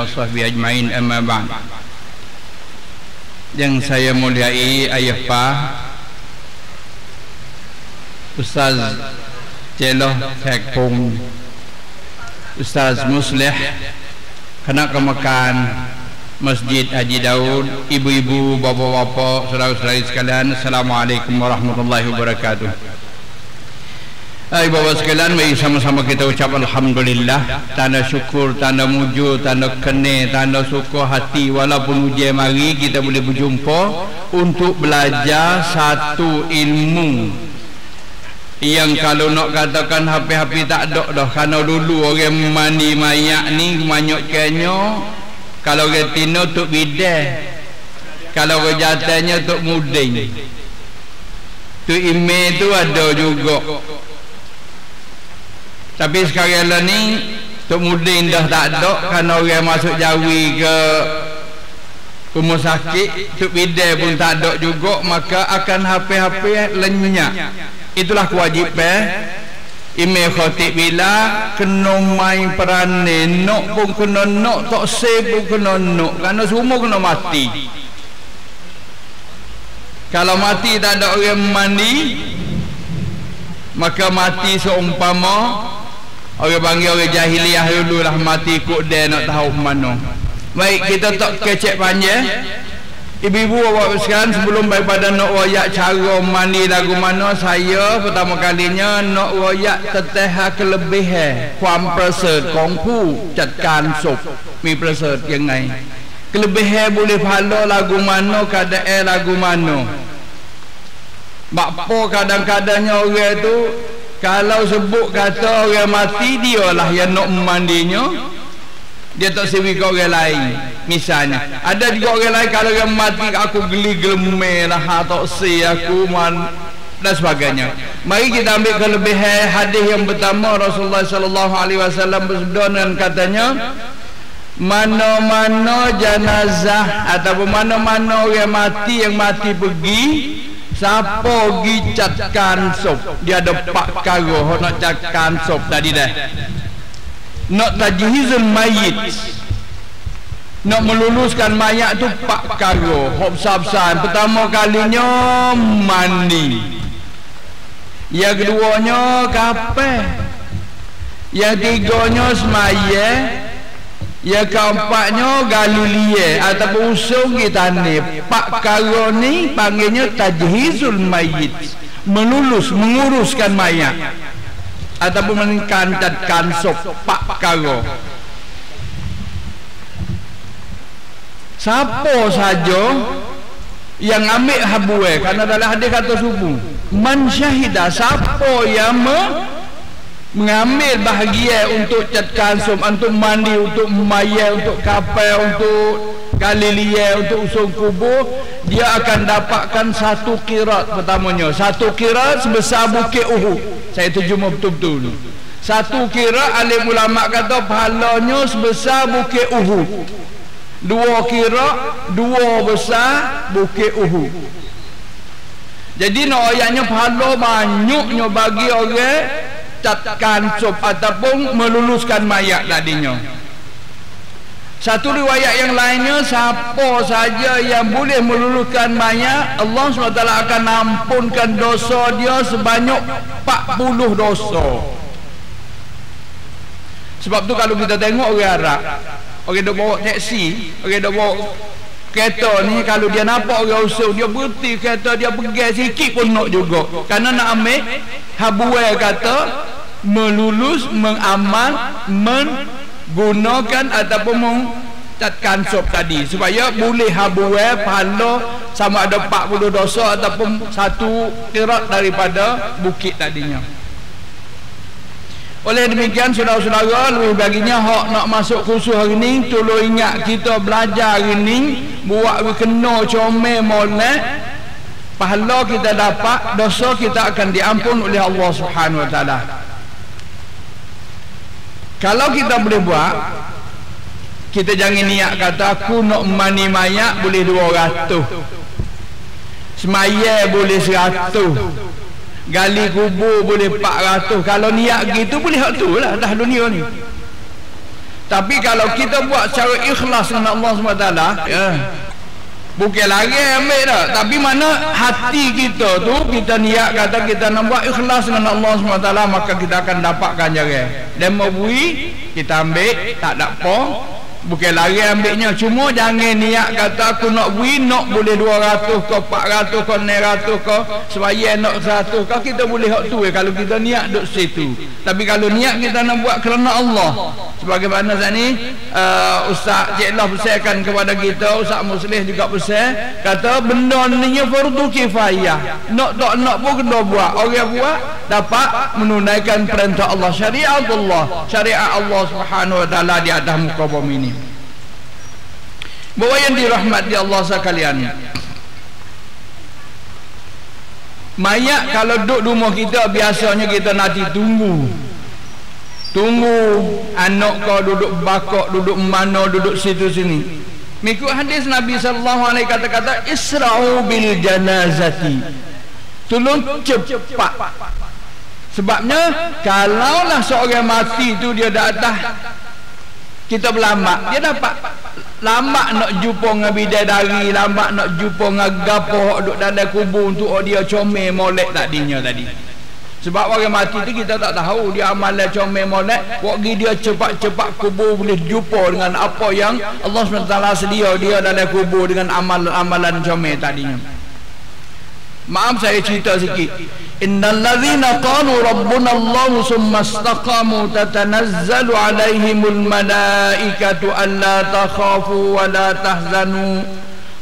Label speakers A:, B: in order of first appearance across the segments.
A: wasahbihi ajmain, amma ba'd. Yang saya muliai ayah Pak Ustaz Celoh Tekpung, Ustaz Muslih, Kenakan Masjid Haji Daud, ibu-ibu, bapak-bapak, saudara-saudari sekalian, Assalamualaikum warahmatullahi wabarakatuh. Bapak sekalian, mari sama-sama kita ucap alhamdulillah, tanda syukur, tanda mujur, tanda kene, tanda syukur hati. Walaupun ujian mari kita boleh berjumpa untuk belajar satu ilmu yang kalau nak katakan hampir-hampir tak ada dah. Kerana dulu orang mandi mayat ni banyak kenyo, kalau orang tino tuk bidah, kalau orang jatahnya tuk muding, tuk ime tu ada juga. Tapi sekarang lah ni tuk muding dah tak ada, kerana orang masuk jawi ke rumah sakit, tuk bidah pun tak ada juga, maka akan hampir-hampir lenyap. Itulah kewajipan imam khatib bila kena main peranan, nak pun kena nak, tak say pun kena nak, kerana semua kena mati. Kalau mati tak ada orang mandi, maka mati seumpama orang panggil orang jahiliah dulu lah, mati ikut dia nak tahu mana. Baik, kita tak kecek panjang. Ibu-ibu bapak sekalian, sebelum daripada nak royak cara mandi lagu mana, saya pertama kalinya nak royak teteh kelebihan kuam perset kongpu catkan sup mi perset yang lain. Kelebihan boleh pahala lagu mana, kadang lagu mana. Bakpo kadang-kadangnya orang tu kalau sebut kata orang mati, dia lah yang nak mandinya, dia tak sewi ke orang lain. Misalnya ada juga orang lain, kalau orang mati aku geli gelemeh lah, tak si aku dan sebagainya. Mari kita ambil kelebihan hadis yang pertama. Rasulullah sallallahu alaihi wasallam bersabda dan katanya, mana-mana jenazah ataupun mana-mana orang mati yang mati pergi, siapa pergi catkan sop, dia ada 4 perkara nak catkan sop tadi dah. Nak tajhizul mayit, nak meluluskan mayat tu 4 perkara hok besar-besar. Pertama kalinya mandi, yang keduanya kafan, yang tiganya semaya, yang keempatnya galilie ataupun usung kita ni. 4 perkara ni panggilnya tajhizul mayit, melulus, menguruskan mayat ataupun menkantatkan sop. 4 perkara. Siapa saja yang ambil habuai, kerana dalam hadis kata subuh, man syahidah, siapa yang mengambil bahagia untuk catkan sop, untuk mandi, untuk mayat, untuk kapal, untuk galilia, untuk usung kubur, dia akan dapatkan 1 qirat. Pertamanya 1 qirat sebesar bukit Uhud. Saya terjemah betul-betul. 1 qirat alim ulama kata pahalanya sebesar bukit Uhud. 2 qirat, 2 besar bukit Uhud. Jadi nak ayatnya pahala banyaknya bagi orang catkan sop ataupun meluluskan mayat tadinya. Satu riwayat yang lainnya, siapa saja yang boleh meluluskan mayat, Allah SWT akan ampunkan dosa dia sebanyak 40 dosa. Sebab tu kalau kita tengok orang Arab, orang dok bawa taksi, orang dok bawa kereta ni, kalau dia nampak orang usung, dia berhenti kereta, dia pegang sikit pun nak juga, kerana nak ambil habuai kata melulus, mengamal, menggunakan ataupun mencatatkan sop tadi, supaya boleh habuai pahala sama ada 40 dosa ataupun 1 qirat daripada bukit tadinya. Oleh demikian saudara-saudara, lebih baginya hak nak masuk khusus hari ni, tolong ingat kita belajar hari ni, buat kena comel molek, pahala kita dapat, dosa kita akan diampun oleh Allah Subhanahu wa taala. Kalau kita boleh buat, kita jangan niat kata aku nak mandi mayat boleh 200, semaya boleh 100, gali kubur boleh 400. Kalau niat gitu boleh hak tu lah dah dunia ni. Tapi kalau kita buat secara ikhlas dengan Allah SWT, ya, bukan lagi ambil dah. Tapi mana hati kita tu, kita niat kata kita nak buat ikhlas dengan Allah SWT, maka kita akan dapatkan jaga. Dan mau bui, kita ambil, tak ada apa. Bukan lagi ambilnya. Cuma jangan niat kata aku nak bui, nak boleh 200 ke 400 ke 900 ke, supaya nak 100 ke, kita boleh hak tu kalau kita niat duduk situ. Tapi kalau niat kita nak buat kerana Allah, sebagaimana saat ni Ustaz Cik Allah pesankan kepada kita, Ustaz Muslih juga pesan, kata benda ni fardu kifayah, nak tak nak pun kena buat. Orang buat dapat menunaikan perintah Allah, syariat Allah Subhanahu wa taala di atas muka bumi ini. Bahawa yang dirahmati Allah sekalian, mayat kalau duduk di rumah kita, biasanya kita nanti tunggu anak kau duduk bakok, duduk mana, duduk situ sini. Mengikut hadis Nabi sallallahu alaihi kata isra'u bil janazati, tolong cepat. Sebabnya kalaulah seorang mati tu dia dah atas, kita berlambat, dia dapat lambat nak jumpa dengan bidadari, lambat nak jumpa dengan gapo duduk dalam kubur untuk dia comel molek tadinya tadi. Sebab orang mati tu kita tak tahu dia amalan comel molek, waktu dia cepat-cepat kubur boleh jumpa dengan apa yang Allah SWT sedia dia dalam kubur dengan amalan-amalan comel tadinya. Maaf saya cerita sikit. Innal ladzina qalu rabbuna Allah summa istaqamu tatanazzalu alaihimul malaikatu alla takhafu wa la tahzanu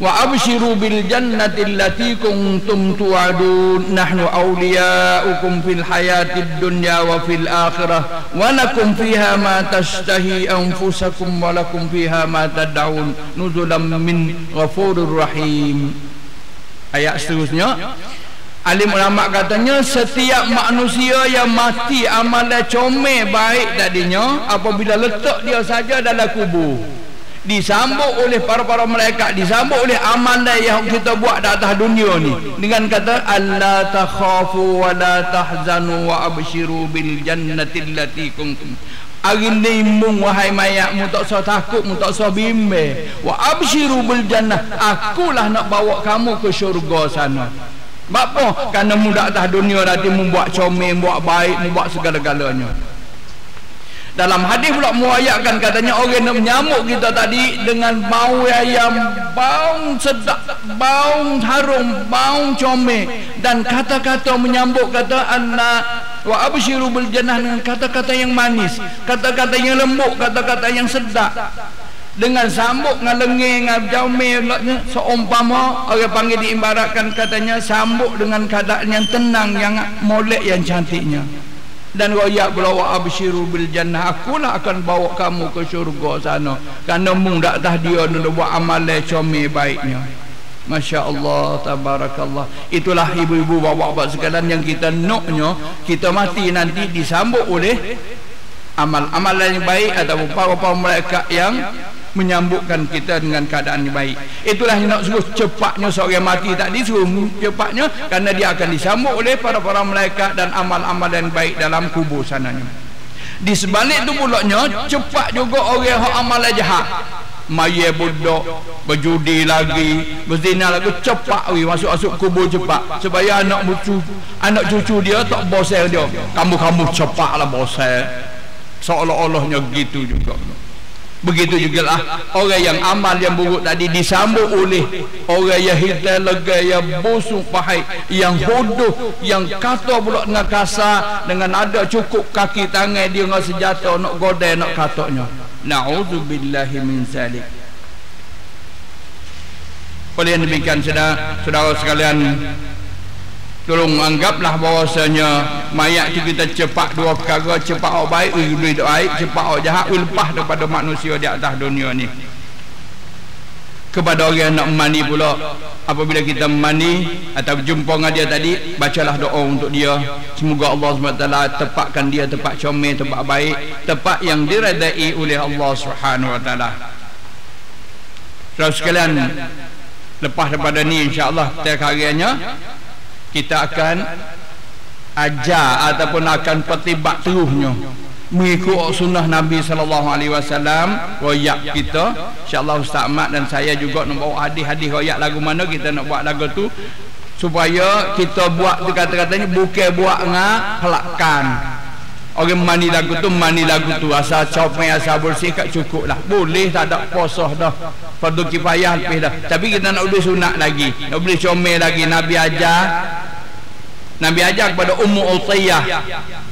A: wa abshiru bil jannati allati kuntum tu'adun nahnu awliya'ukum fil hayatid dunya wa fil akhirah wa lakum fiha ma tashtahi anfusakum wa lakum fiha ma tad'un nuzulan min ghafurur rahim. Ayat seterusnya, alim ulama katanya setiap manusia yang mati amalan comel baik tadinya, apabila letak dia saja dalam kubur, disambut oleh para malaikat, disambut oleh amalan yang kita buat di atas dunia ni dengan kata alla takhafu wa la tahzanu wa abshiru bil jannati allati kuntum. Hari ni mung wahai mayat, mu tak usah takut, mu tak usah bimbang. Wa abshiru bil jannah, akulah nak bawa kamu ke syurga sana. Apa? Kerana mu dak atas dunia nanti mu buat comel, buat baik, mu buat segala-galanya. Dalam hadis pula muayatkan katanya orang nak menyambut kita tadi dengan bau ayam, bau sedap, bau harum, bau comel, dan kata-kata menyambut kata anna wa abshiru bil jannah, dengan kata-kata yang manis, kata-kata yang lembut, kata-kata yang sedap, dengan sambut dengan lengih, dengan comel, seumpama orang panggil diibaratkan katanya sambut dengan keadaan yang tenang, yang molek, yang cantiknya. Dan royak pula wa abshiru bil jannah, akulah akan bawa kamu ke syurga sana, kerana mung dak dah dia nak buat amalan comel baiknya. Masya Allah, tabarakallah. Itulah ibu-ibu, bapak-bapak sekalian yang kita naknya kita mati nanti disambut oleh amalan yang baik ataupun para malaikat yang menyambutkan kita dengan keadaan yang baik. Itulah yang nak suruh cepatnya seorang mati tadi, suruh cepatnya kerana dia akan disambut oleh para malaikat dan amal-amal yang baik dalam kubur sananya. Di sebalik tu pulaknya cepat juga orang yang amalan jahat, maya budak, berjudi lagi, berzina lagi, cepat masuk kubur cepat, supaya anak cucu dia tak bosan dia. Kamu cepatlah bosan, seolah-olahnya gitu juga. Begitu juga lah orang yang amal yang buruk tadi disambut oleh orang yang hitam lega, yang busuk pahit, yang hodoh, yang kata pula dengan kasar, dengan ada cukup kaki tangan dia dengan senjata nak godai nak katanya. Na'udzubillahi min zalik. Oleh demikian saudara sekalian, tolong anggaplah bahawasanya mayat itu kita cepat dua perkara, cepat orang baik, duit baik, cepat orang jahat, lepas daripada manusia di atas dunia ni. Kepada orang yang nak mandi pula, apabila kita mandi atau jumpa dengan dia tadi, bacalah doa untuk dia, semoga Allah SWT tepatkan dia tempat comel, tempat baik, tempat yang diredai oleh Allah SWT. Saudara sekalian, lepas daripada ni insya-Allah setiap hariannya kita akan ajar ataupun akan pertibat terusnya mengikut sunnah Nabi SAW, royak kita. InsyaAllah Ustaz Ahmad dan saya juga nak bawa hadis-hadis royak lagu mana kita nak buat lagu tu, supaya kita buat tu kata-katanya bukan buat ngak pelakan. Orang mani lagu tu asal comel asal bersih kat cukup lah, boleh, tak ada posah dah, fardu kifayah lebih dah. Tapi kita nak boleh sunat lagi, nak boleh comel lagi. Nabi ajar kepada Ummu Utsiyah,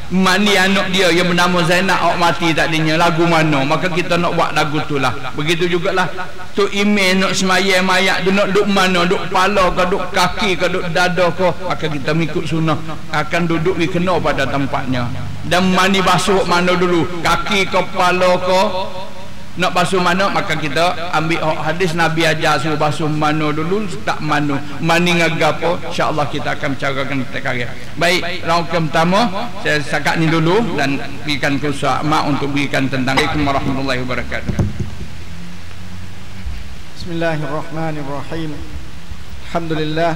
A: mani anak dia yang bernama Zainab awak mati tadinya, lagu mana, maka kita nak buat lagu tu lah. Begitu jugalah tu email nak semayang mayat tu nak duduk mana, duduk kepala ke, duduk kaki ke, duduk dada ke, maka kita mengikut sunnah akan duduk di kena pada tempatnya. Dan mani basuh mana dulu, kaki ke, kepala ke, nak basuh mana, maka kita ambil hadis Nabi ajar suruh basuh mana dulu, tak mana mani ngagapo. InsyaAllah kita akan bicarakan perkara. Baik, round pertama saya setakat ni dulu dan berikan ke Ustaz Ahmad untuk berikan tentang Assalamualaikum warahmatullahi wabarakatuh.
B: Bismillahirrahmanirrahim. Alhamdulillah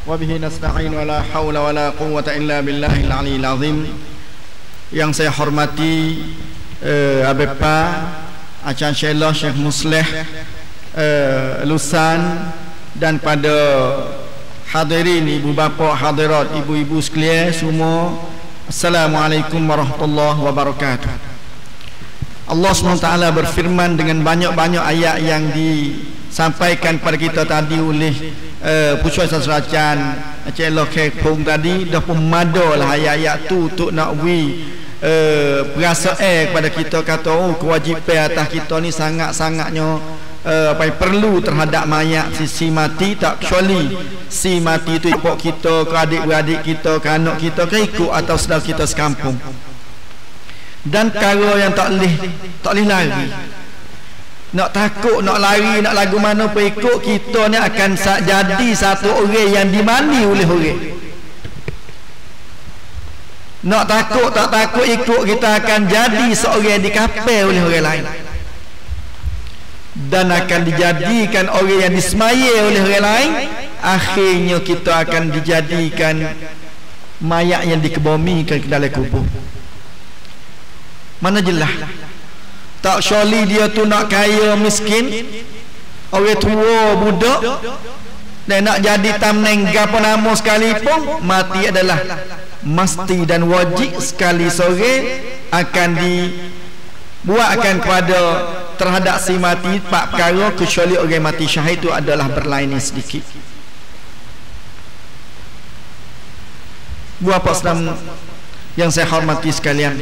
B: wa bihi nasta'in wa la haula wa la quwwata illa billahil aliyil azim. Yang saya hormati Abepa Acan Syailah Syekh Musleh Lusan, dan pada hadirin ibu bapa hadirat ibu-ibu sekalian semua, Assalamualaikum warahmatullahi wabarakatuh. Allah SWT berfirman dengan banyak-banyak ayat yang disampaikan kepada kita tadi oleh Pucuk Sasracan Syailah Kekong tadi. Dah pun madalah ayat-ayat tu untuk nak perasaan kepada kita, kata kewajipan atas kita ni sangat-sangatnya perlu terhadap mayat si mati. Tak kecuali si mati itu ikut kita ke, adik-beradik kita ke, anak kita ke, ikut atau saudara kita sekampung. Dan perkara yang tak boleh lari, nak takut, nak lari, nak lagu mana pun ikut, kita ni akan jadi satu orang yang dimani oleh orang. Nak takut tak takut ikut, kita akan jadi seorang yang dikapal oleh orang lain, dan akan dijadikan orang yang disemaya oleh orang lain. Akhirnya kita akan dijadikan mayat yang dikebumikan ke dalam kubur. Mana jelas tak syali dia tu nak kaya miskin, orang tua budak, dan nak jadi tamneng gapo nama sekalipun, mati adalah mesti dan wajib sekali sore akan dibuatkan kepada terhadap si mati pak perkara, kecuali orang mati syahid itu adalah berlainan sedikit. Buat apa Islam yang saya hormati sekalian,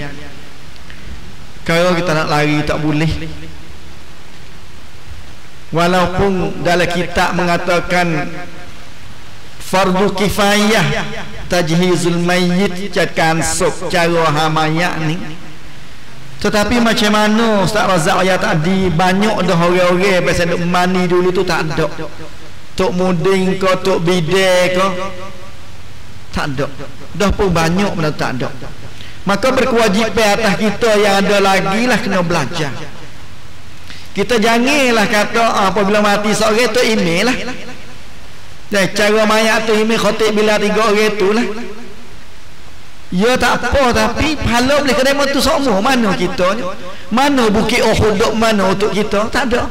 B: kalau kita nak lari tak boleh. Walaupun dalam kitab mengatakan fardu kifayah tajhizul mayyit, jadikan sok cara mayat ni, tetapi macam mana Ustaz Razak ayat tadi, banyak dah orang-orang pasal duk mani dulu tu tak ada, tok muding ke, tok bidai ke, tak ada, dah pun banyak benda tak ada. Maka berkewajipan atas kita yang ada lagi lah kena belajar. Kita janganlah kata apabila mati seorang tu email lah, dan cara mayat tu email khotib bila 3 orang tu lah. Ya tak apa, tapi pahala boleh kena tu semua. Mana kita ni? Mana Bukit Uhud mana untuk kita? Tak ada.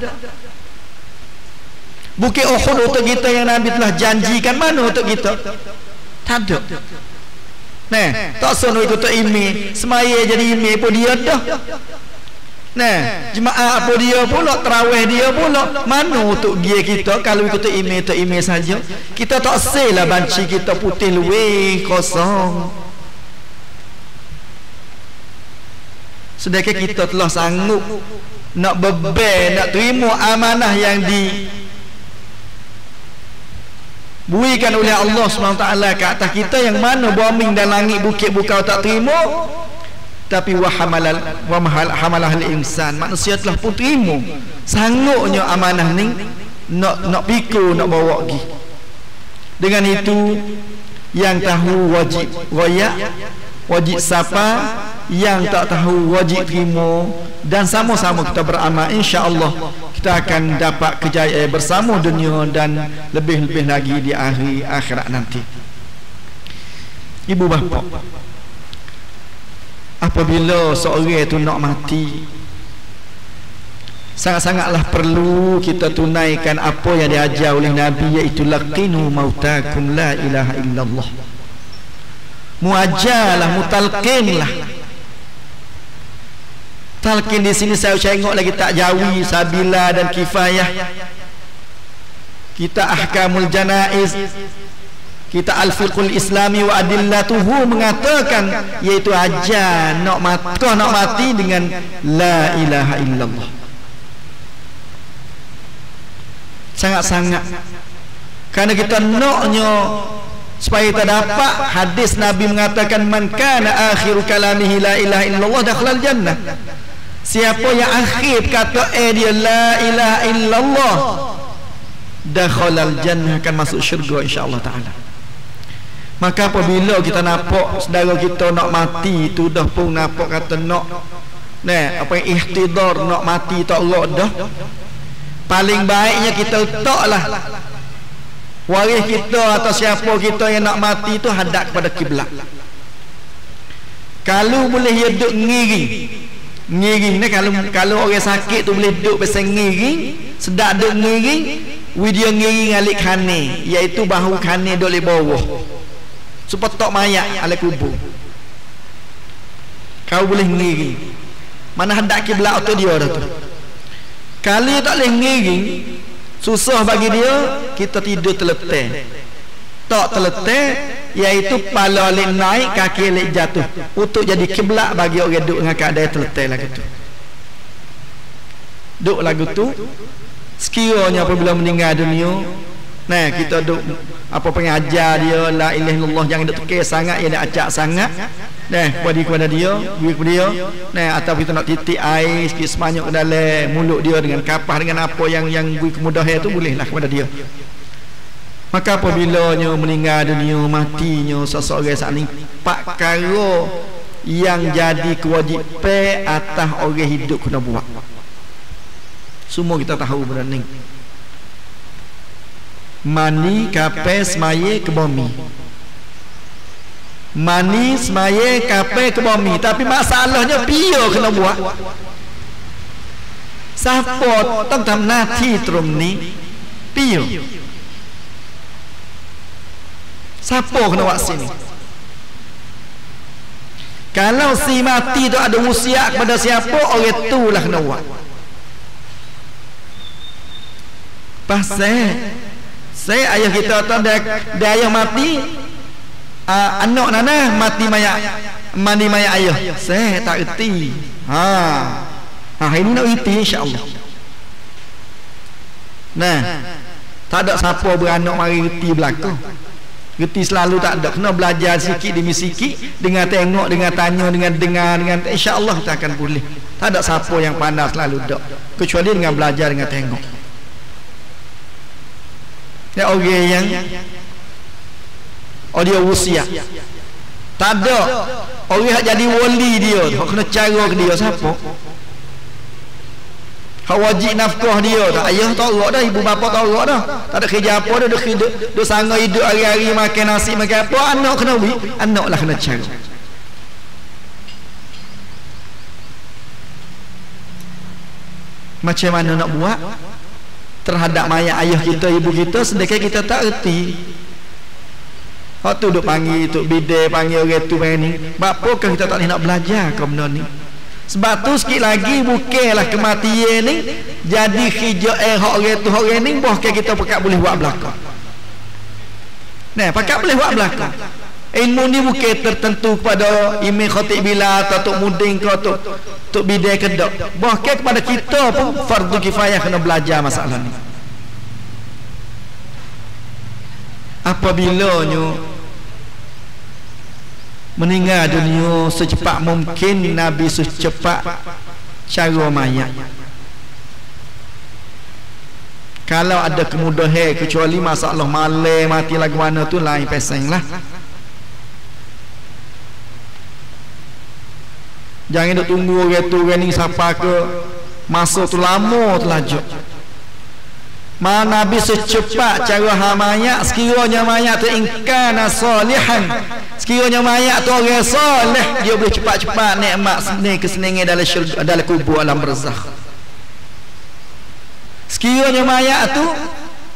B: Bukit Uhud untuk kita yang Nabi telah janjikan, mana untuk kita? Tak ada. Nah, tak sono ikut email, semaya jadi email pun dia dah. Nah, jemaah apa dia pula, tarawih dia pula, mana untuk dia kita kalau ikut email tu email saja. Kita tak selah banci kita putih luweh kosong. Sedangkan kita telah sanggup nak beban, nak terima amanah yang diberikan oleh Allah SWT ke atas kita, yang mana bumi dan langit bukit bukau tak terima, tapi wa hamalah al-insan, manusia telah pun terima, sanggupnya amanah ni nak pikul, nak bawa pergi. Dengan itu yang tahu wajib royak, wajib sapa, yang tak tahu wajib terima, dan sama-sama kita beramal, insya-Allah kita akan dapat kejayaan bersama dunia dan lebih-lebih lagi di akhirat nanti. Ibu bapa, apabila seorang itu nak mati, sangat-sangatlah perlu kita tunaikan apa yang diajar oleh Nabi, iaitu laqinu mautakum la ilaha illallah. Muajarlah, mutalqinlah. Talqin di sini saya tengok lagi tak jawi, sabila dan kifayah. Kita ahkamul janaiz, kita al-fiqhul islami wa adillatuhu mengatakan, iaitu ajar nak mati dengan la ilaha illallah. Sangat-sangat, kerana kita naknya supaya kita dapat hadis Nabi mengatakan, man kana akhiru kalamihi la ilaha illallah dakhalal jannah. Siapa yang akhir kata dia la ilaha illallah, dakhalal jannah, akan masuk syurga insya-Allah taala. Maka apabila kita nampak saudara kita nak mati tu dah pun nampak kata nak apa ihtidar, nak mati tak elok dah, paling baiknya kita letaklah waris kita atau siapa kita yang nak mati tu hadap kepada kiblat. Kalau boleh dia duduk ngiring ni, kalau orang sakit tu boleh duduk pasal ngiring, sedap duduk ngiring, dia ngiring alik khane, iaitu bahu khane duduk di bawah supaya tak mayat ala kubur. Kau boleh ngiring, mana hadap kiblat tu dia dah tu. Kalau dia tak boleh ngiring, susah bagi dia, kita tidur terletak. Tak terletak, iaitu kepala alik naik, kaki alik jatuh, untuk jadi kiblat bagi orang duduk dengan keadaan terletak lagu tu. Duduk lagu tu, sekiranya apabila meninggal dunia, nah kita duduk apa pengajar dia la ilaha illallah, jangan duduk tekir sangat, ia dah acak sangat. Bagi kepada dia, atau kita nak titik air sikit sebanyak ke dalam mulut dia dengan kapah, dengan apa yang beri kemudahan itu, bolehlah kepada dia. Maka apabilanya meninggal dunia, matinya seseorang saat ini, empat perkara yang jadi kewajipan atas orang hidup kena buat. Semua kita tahu benda ni. Mandi, kapes, semaya, ke bumi. Mani, semaya, kapes, ke bumi. Tapi masalahnya pia kena buat. Siapa tentang nanti terum ni pia. Siapa kena buat sini? Kalau si mati tu ada usia kepada siapa, orang tu lah kena buat. Pasal saya ayah kita tu dia ayah mati, anak nana mati mandi mayat ayah. Saya tak erti. Ini nak erti insya-Allah. Nah, tak ada siapa beranak mari erti belaka. Erti selalu tak ada. Kena belajar sikit demi sikit, dengan tengok, dengan tanya, dengan dengar, dengan insya-Allah kita akan boleh. Tak ada siapa yang pandai selalu dak, kecuali dengan belajar, dengan tengok. Ya orang yang dia usia tak ada orang yang jadi wali dia, kena cara ke dia siapa, hak wajib nafkah dia tak, ayah tolak dah, ibu bapa tolak dah, tak ada kerja apa dah, duk sangga hidup hari-hari makan nasi makan apa, anak kena beri, anak lah kena cara. Macam mana nak buat terhadap mayat ayah kita, ibu kita, sedangkan kita tak erti. Waktu duk panggil tok bidai, panggil orang tu ni, bapakah kita tak nak belajar ke benda ni? Sebab tu sikit lagi bukanlah kematian ni jadi hijau hak orang ni, bahkan kita pakat boleh buat belaka. Nah, pakat boleh buat belaka. Ilmu ni bukan tertentu kepada imam khatib bila atau tok muding ke tok bidai ke dak. Bahkan kepada kita pun fardu kifayah kena belajar masalah ni. Apabilanya meninggal dunia secepat mungkin, Nabi secepat cara mayat. Kalau ada kemudahan, kecuali masalah malam mati lagu mana tu lain peseng lah. Jangan duk tunggu orang tu orang ni siapa ke, masa tu lama terlajak. Nabi secepat cara mayat, sekiranya mayat tu ingkana salihan, Sekiranya mayat tu orang soleh, dia boleh cepat-cepat nikmat kesenangan dalam kubur alam barzakh. Sekiranya mayat tu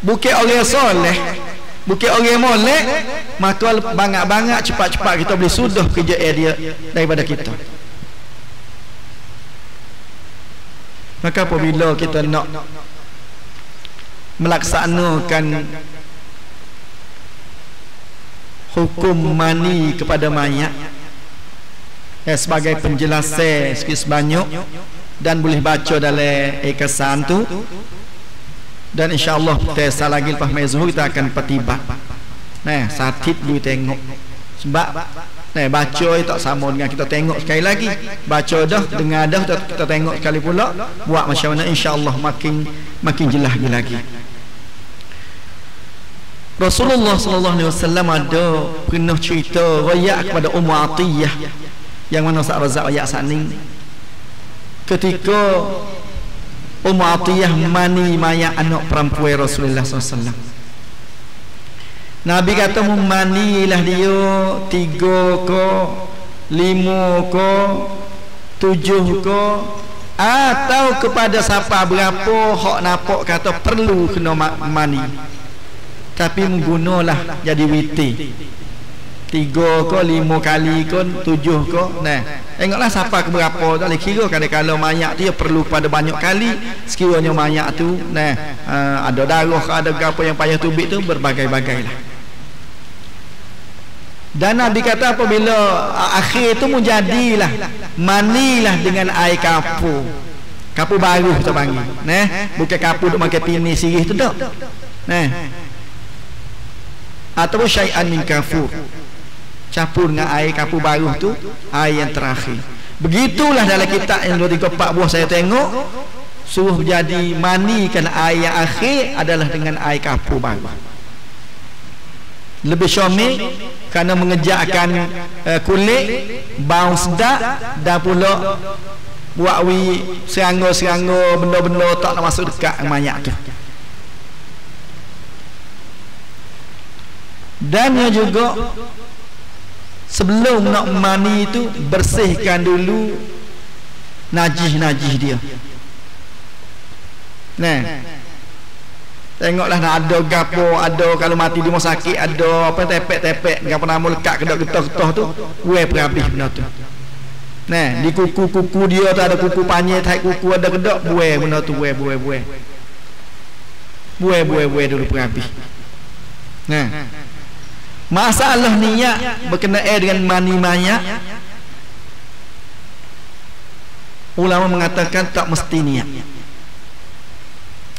B: bukan orang soleh, bukan orang molek, maka banyak-banyak cepat-cepat kita boleh sudah kerja dia daripada kita. Maka apabila kita nak melaksanakan hukum mani kepada mayat sebagai penjelasan sikit sebanyak, dan boleh baca dalam ikasan tu, dan insyaAllah kita lagi lepas mai zuhur kita akan petibat. Nah, satip dulu tengok sebab baca tak sama dengan kita tengok sekali lagi. Baca dah, dengar dah, kita tengok sekali pula, buat macam mana, insyaAllah makin jelas lagi. Rasulullah sallallahu alaihi wasallam ada pernah cerita royak kepada Ummu Atiyah, yang mana Ustaz Razak royak saning, ketika Ummu Atiyah mani mayat anak perempuan Rasulullah sallallahu alaihi wasallam. Nabi kata memanilah dia 3 ke 5 ke 7 ke, atau kepada siapa berapa hak nampak kata perlu kena mani, tapi menggunalah jadi witir 3 ke 5 kali ke 7 ke. Nah, tengoklah siapa ke berapa, tak boleh kira. Kalau mayat dia perlu pada banyak kali, sekiranya mayat tu ada darah ke ada apa yang payah tubik tu, berbagai-bagai lah. Dan Nabi kata apabila akhir tu menjadilah manilah dengan air kapur baru kita panggil, bukan kapur duk makan pini sirih tu tak, atau syai'an min kafur, campur dengan air kapur baru tu, air yang terakhir. Begitulah dalam kitab yang 2-3-4 buah saya tengok, suruh jadi manikan air yang akhir adalah dengan air kapur baru. Lebih syamil kerana mengejakkan kulit, bau sedap, dan pula buat serangga-serangga, benda-benda tak nak masuk dekat mayat tu. Dan juga sebelum nak mani tu, bersihkan dulu najis-najis dia. Tengoklah nak ada gapo, ada kalau mati di rumah sakit ada apa tepek-tepek gapo nama lekat kedok getah-getah tu, buai perhabis benda tu. Di kuku-kuku dia tu ada kuku panjang, tai kuku ada kedok, buai benda tu, buai dulu perhabis. Masalah niat berkenaan dengan mani mayat, ulama mengatakan tak mesti niat.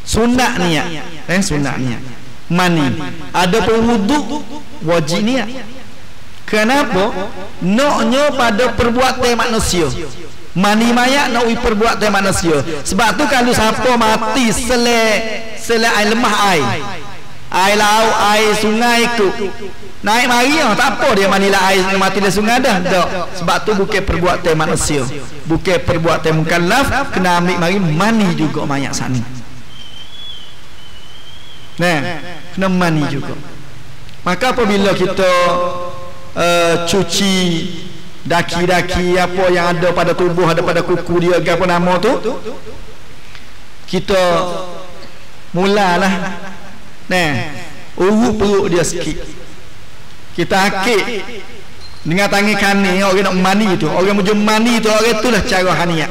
B: Sunat niat, sunat niat mani. Ada pun wuduk wajib niat. Kenapa? Naknya pada perbuatan manusia. Mani mayat nak perbuatan manusia. Sebab tu kalau siapa mati selai air lemah, air laut, air sungai tu naik mari, tak apa dia manilah air mati dalam sungai dah. Tak. Sebab tu bukan perbuatan manusia, bukan perbuatan mukallaf, kena ambil mari mani juga mayat sana. Kena mani juga. Maka apabila kita cuci daki-daki apa yang ada pada tubuh, ada pada kuku dia, apa nama tu, kita mulalah urut perut dia sikit, kita akik dengan tangan kanan. Orang nak mani tu, orang mujuk mani tu, orang itulah cara haniat,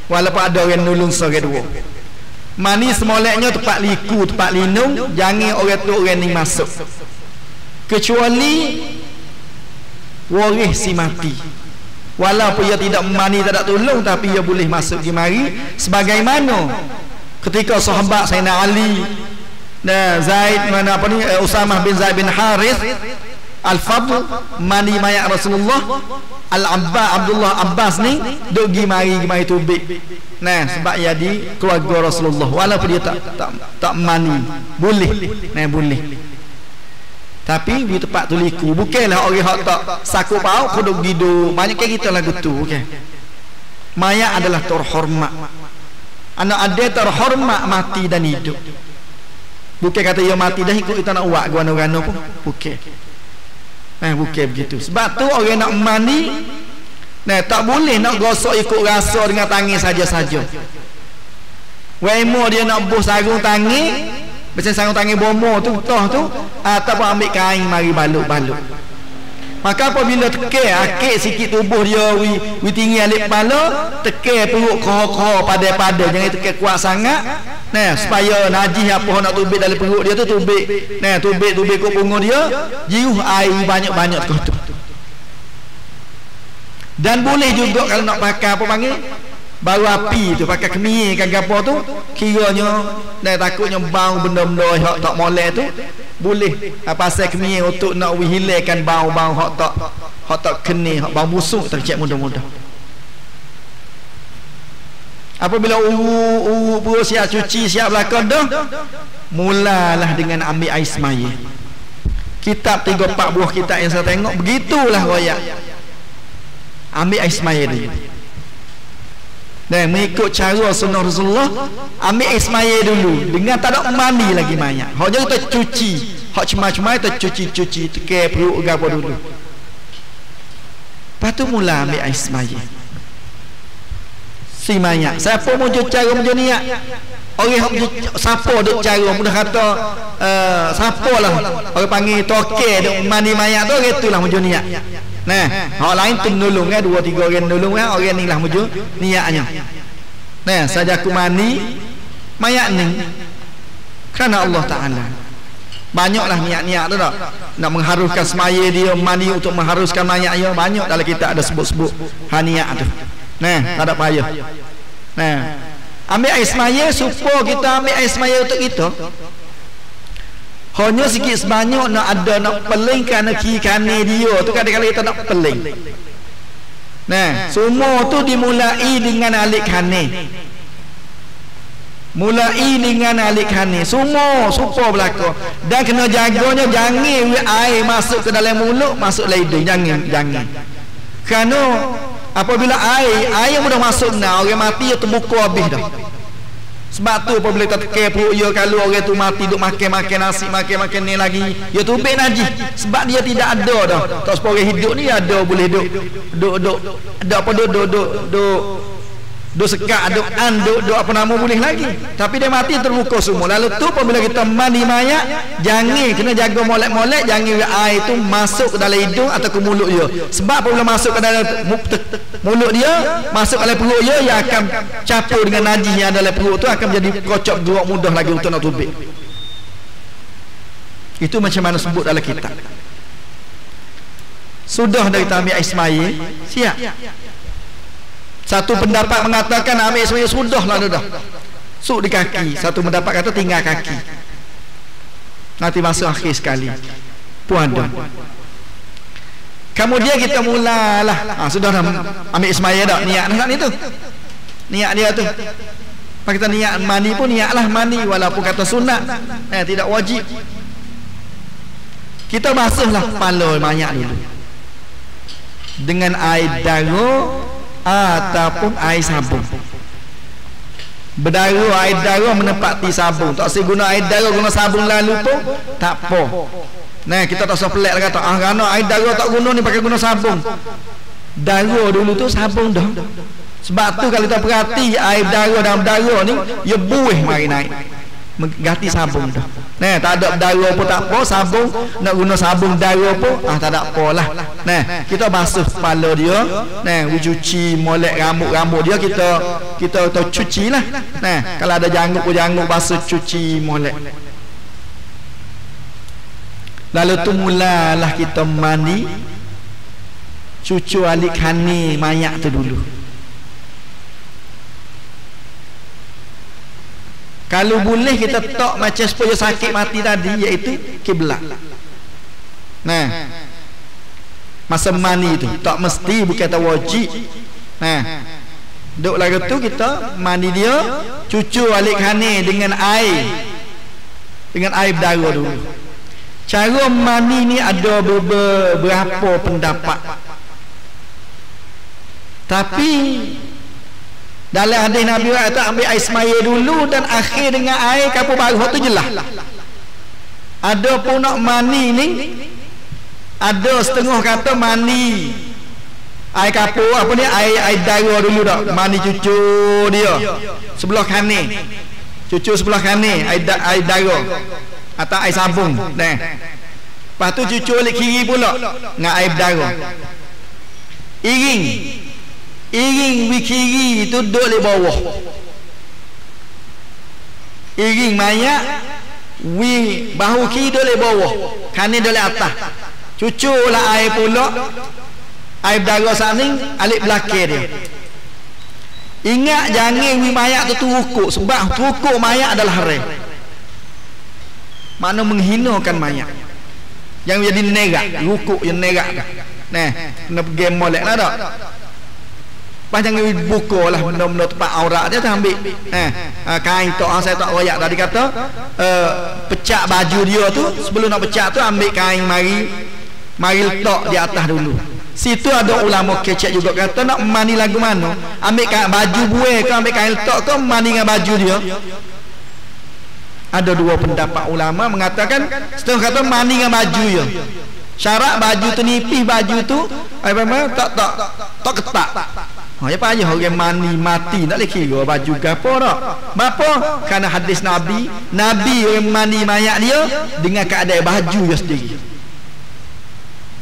B: walaupun ada orang nulung seorang dua. Mani semoleknya tempat liku, tempat lindung, jangan orang tu orang ni masuk, kecuali waris si mati. Walaupun ia tidak mani, tak ada tolong, tapi ia boleh masuk di mari. Sebagaimana ketika sahabat Sayyidina Ali dan Zaid Usamah bin Zaid bin Harith Al-Fadl mani mayat Rasulullah, Abdullah Abbas ni duk gi mari tubik. Sebab jadi keluarga Rasulullah, walaupun dia tak mani, boleh. Boleh. Tapi di tempat tu liku, bukanlah orang hak tak saku pau kuduk gidu. Banyak kita lagu tu, okey. Mayat adalah terhormat. Anak ada terhormat mati dan hidup. Bukan kata ia mati dah ikut kita nak buat gano-gano pun. Okey. Bukan begitu. Sebab tu orang nak mandi tak boleh nak gosok ikut rasa dengan tangan saja-saja. Wemo dia nak buh sarung tangan, macam sarung tangan bomo tu toh tu, ataupun ambil kain mari balut-balut. Maka apabila tekek akik sikit tubuh dia wi tinggi alik kepala, tekek perut koho-koho pada-pada, jangan tekek kuat sangat. Supaya najis apa nak tubik dalam perut dia tu tubik. Tubik ke punggung dia, jiuh air banyak-banyak tu. Dan boleh juga kalau nak pakai apa panggil baru api tu, pakai kemih kan gapo tu, kiranya takutnya bau benda-benda hak tak molek tu, boleh pasal kemih untuk nak hilangkan bau-bau hak tak keni, hak bau busuk tercek mudah-mudah. Apabila perut siap cuci, siap belakang dah, mulalah dengan ambil air semaya. Kitab 3-4 buah kitab yang saya tengok begitulah royak. Ambil air semaya dia. Dan mengikut cara sunnah Rasulullah, ambil air semaya dulu dengan tak ada mandi lagi mayat. Hanya kita cuci, hak cemai-cemai kita cuci tekek perut gapo dulu. Lepas tu mula ambil air semaya. Si mayat. Siapa mau cara macam ni? Orang siapa duk cara mudah kata siapalah orang panggil toke duk mandi mayat tu, orang itulah macam ni. Hak lain tu menolong 2-3 orang menolong orang ni lah muju niatnya. Saja aku mandi mayat ni kerana Allah Taala. Banyaklah niat-niat tu tak. Nak mengharuskan semaya dia mandi untuk mengharuskan mayat dia, banyak dalam kita ada sebut-sebut niat tu. Tak ada payah. Ambil air semaya supaya kita ambil air semaya untuk kita. Hanya sikit sebanyak nak ada nak pelingkan kiri kanan dia tu, kadang-kadang kita nak peling. Semua tu dimulai dengan alik kanan. Mulai dengan alik kanan. Semua supaya berlaku. Dan kena jaganya jangan air masuk ke dalam mulut, masuk hidung, jangan. Kerana apabila air mudah masuk orang mati dia terbuka habis dah. Sebab tu apabila kita tekek perut dia, kalau orang tu mati duk makan nasi, makan ni lagi, dia tubik najis. Sebab dia tidak ada dah. Tak sepuluh orang hidup ni ada boleh duk sekat, duk apa nama boleh lagi. Tapi dia mati terbuka semua. Lalu tu apabila kita mandi mayat, jangan kena jaga molek-molek, jangan air tu masuk ke dalam hidung atau ke mulut dia. Sebab apabila masuk ke dalam mulut dia, masuk ke dalam perut dia, ia akan campur dengan najis yang ada dalam perut tu, akan menjadi kocok gerak mudah lagi untuk nak tubik. Itu macam mana sebut dalam kitab. Sudah dah kita ambil air semaya, siap. Satu pendapat mengatakan ambil semuanya sudah lah dah. Suk di kaki. Satu pendapat kata tinggal kaki. Nanti masuk akhir sekali. Pun ada. Kemudian kita mulalah. Sudah dah ambil semaya dah. Niat nak ni tu. Niat dia tu. Kalau kita niat mandi pun niatlah mandi walaupun kata sunat. Tidak wajib. Kita basuhlah kepala mayat dulu. Dengan air darah ataupun air sabun. Berdarah air darah menempati sabun. Tak usah guna air darah, guna sabun lalu pun tak apa. Kita tak usah pelik lah kata kerana air darah tak guna ni pakai guna sabun. Darah dulu tu sabun dah. Sebab tu kalau kita perhati air darah dalam darah ni dia buih mari naik. Mengganti sabun dah. Tak ada darah pun tak apa, sabun nak guna sabun darah pun tak ada apalah. Kita basuh kepala dia, cuci molek rambut dia, kita cucilah. Kalau ada janggut basuh cuci molek. Lalu tu mulalah kita mandi, cucu alik khani mayat tu dulu. Kalau boleh kita tok macam supaya sakit mati tadi, iaitu kiblat. Masa mandi tu tak mesti, bukan tak wajib. Duk lagi tu kita mandi dia, cucu alik khani dengan air berdarah dulu. Cara mandi ni ada beberapa pendapat. Tapi dalam hadis Nabi kata ambil air semaya dulu dan akhir dengan air kapur baru, tu jelas. Ada pun nak mandi ni Ada setengah kata mani air kapur apa ni, air dara dulu dak, mani cucu dia sebelah kanan, cucu sebelah kanan air dara atau air sabung nah. Lepas tu cucu balik kiri pula dengan air dara. Iring wi kiri tu duduk di bawah. Iring mayat wi bahu kiri duduk di bawah, kanan duduk di atas. Cucu lah air pula, air dara saning alik belakang dia. Ingat jangan wi mayat tu terukuk, sebab terukuk mayat adalah haram. Mana menghinakan mayat. Yang jadi nerak, rukuk yang nerak dah. Nah, kena pergi molek lah tak. Lepas jangan buka lah benda-benda tempat aurat dia tu ambil. Kain tok saya tak royak tadi kata pecah baju dia tu, sebelum nak pecah tu ambil kain mari letak di atas dulu. Situ ada ulama kecek juga kata nak mandi lagu mana, ambil kain baju buih ke ambil kain letak ke mandi dengan baju dia. Ada dua pendapat ulama mengatakan setengah kata mandi dengan baju ya. Syarat baju tu nipis, baju tu tak ketak. Ya apa aja orang mandi mati tak boleh kira baju gapo dak. Bapa? Kerana hadis Nabi orang mandi mayat dia dengan keadaan baju dia sendiri.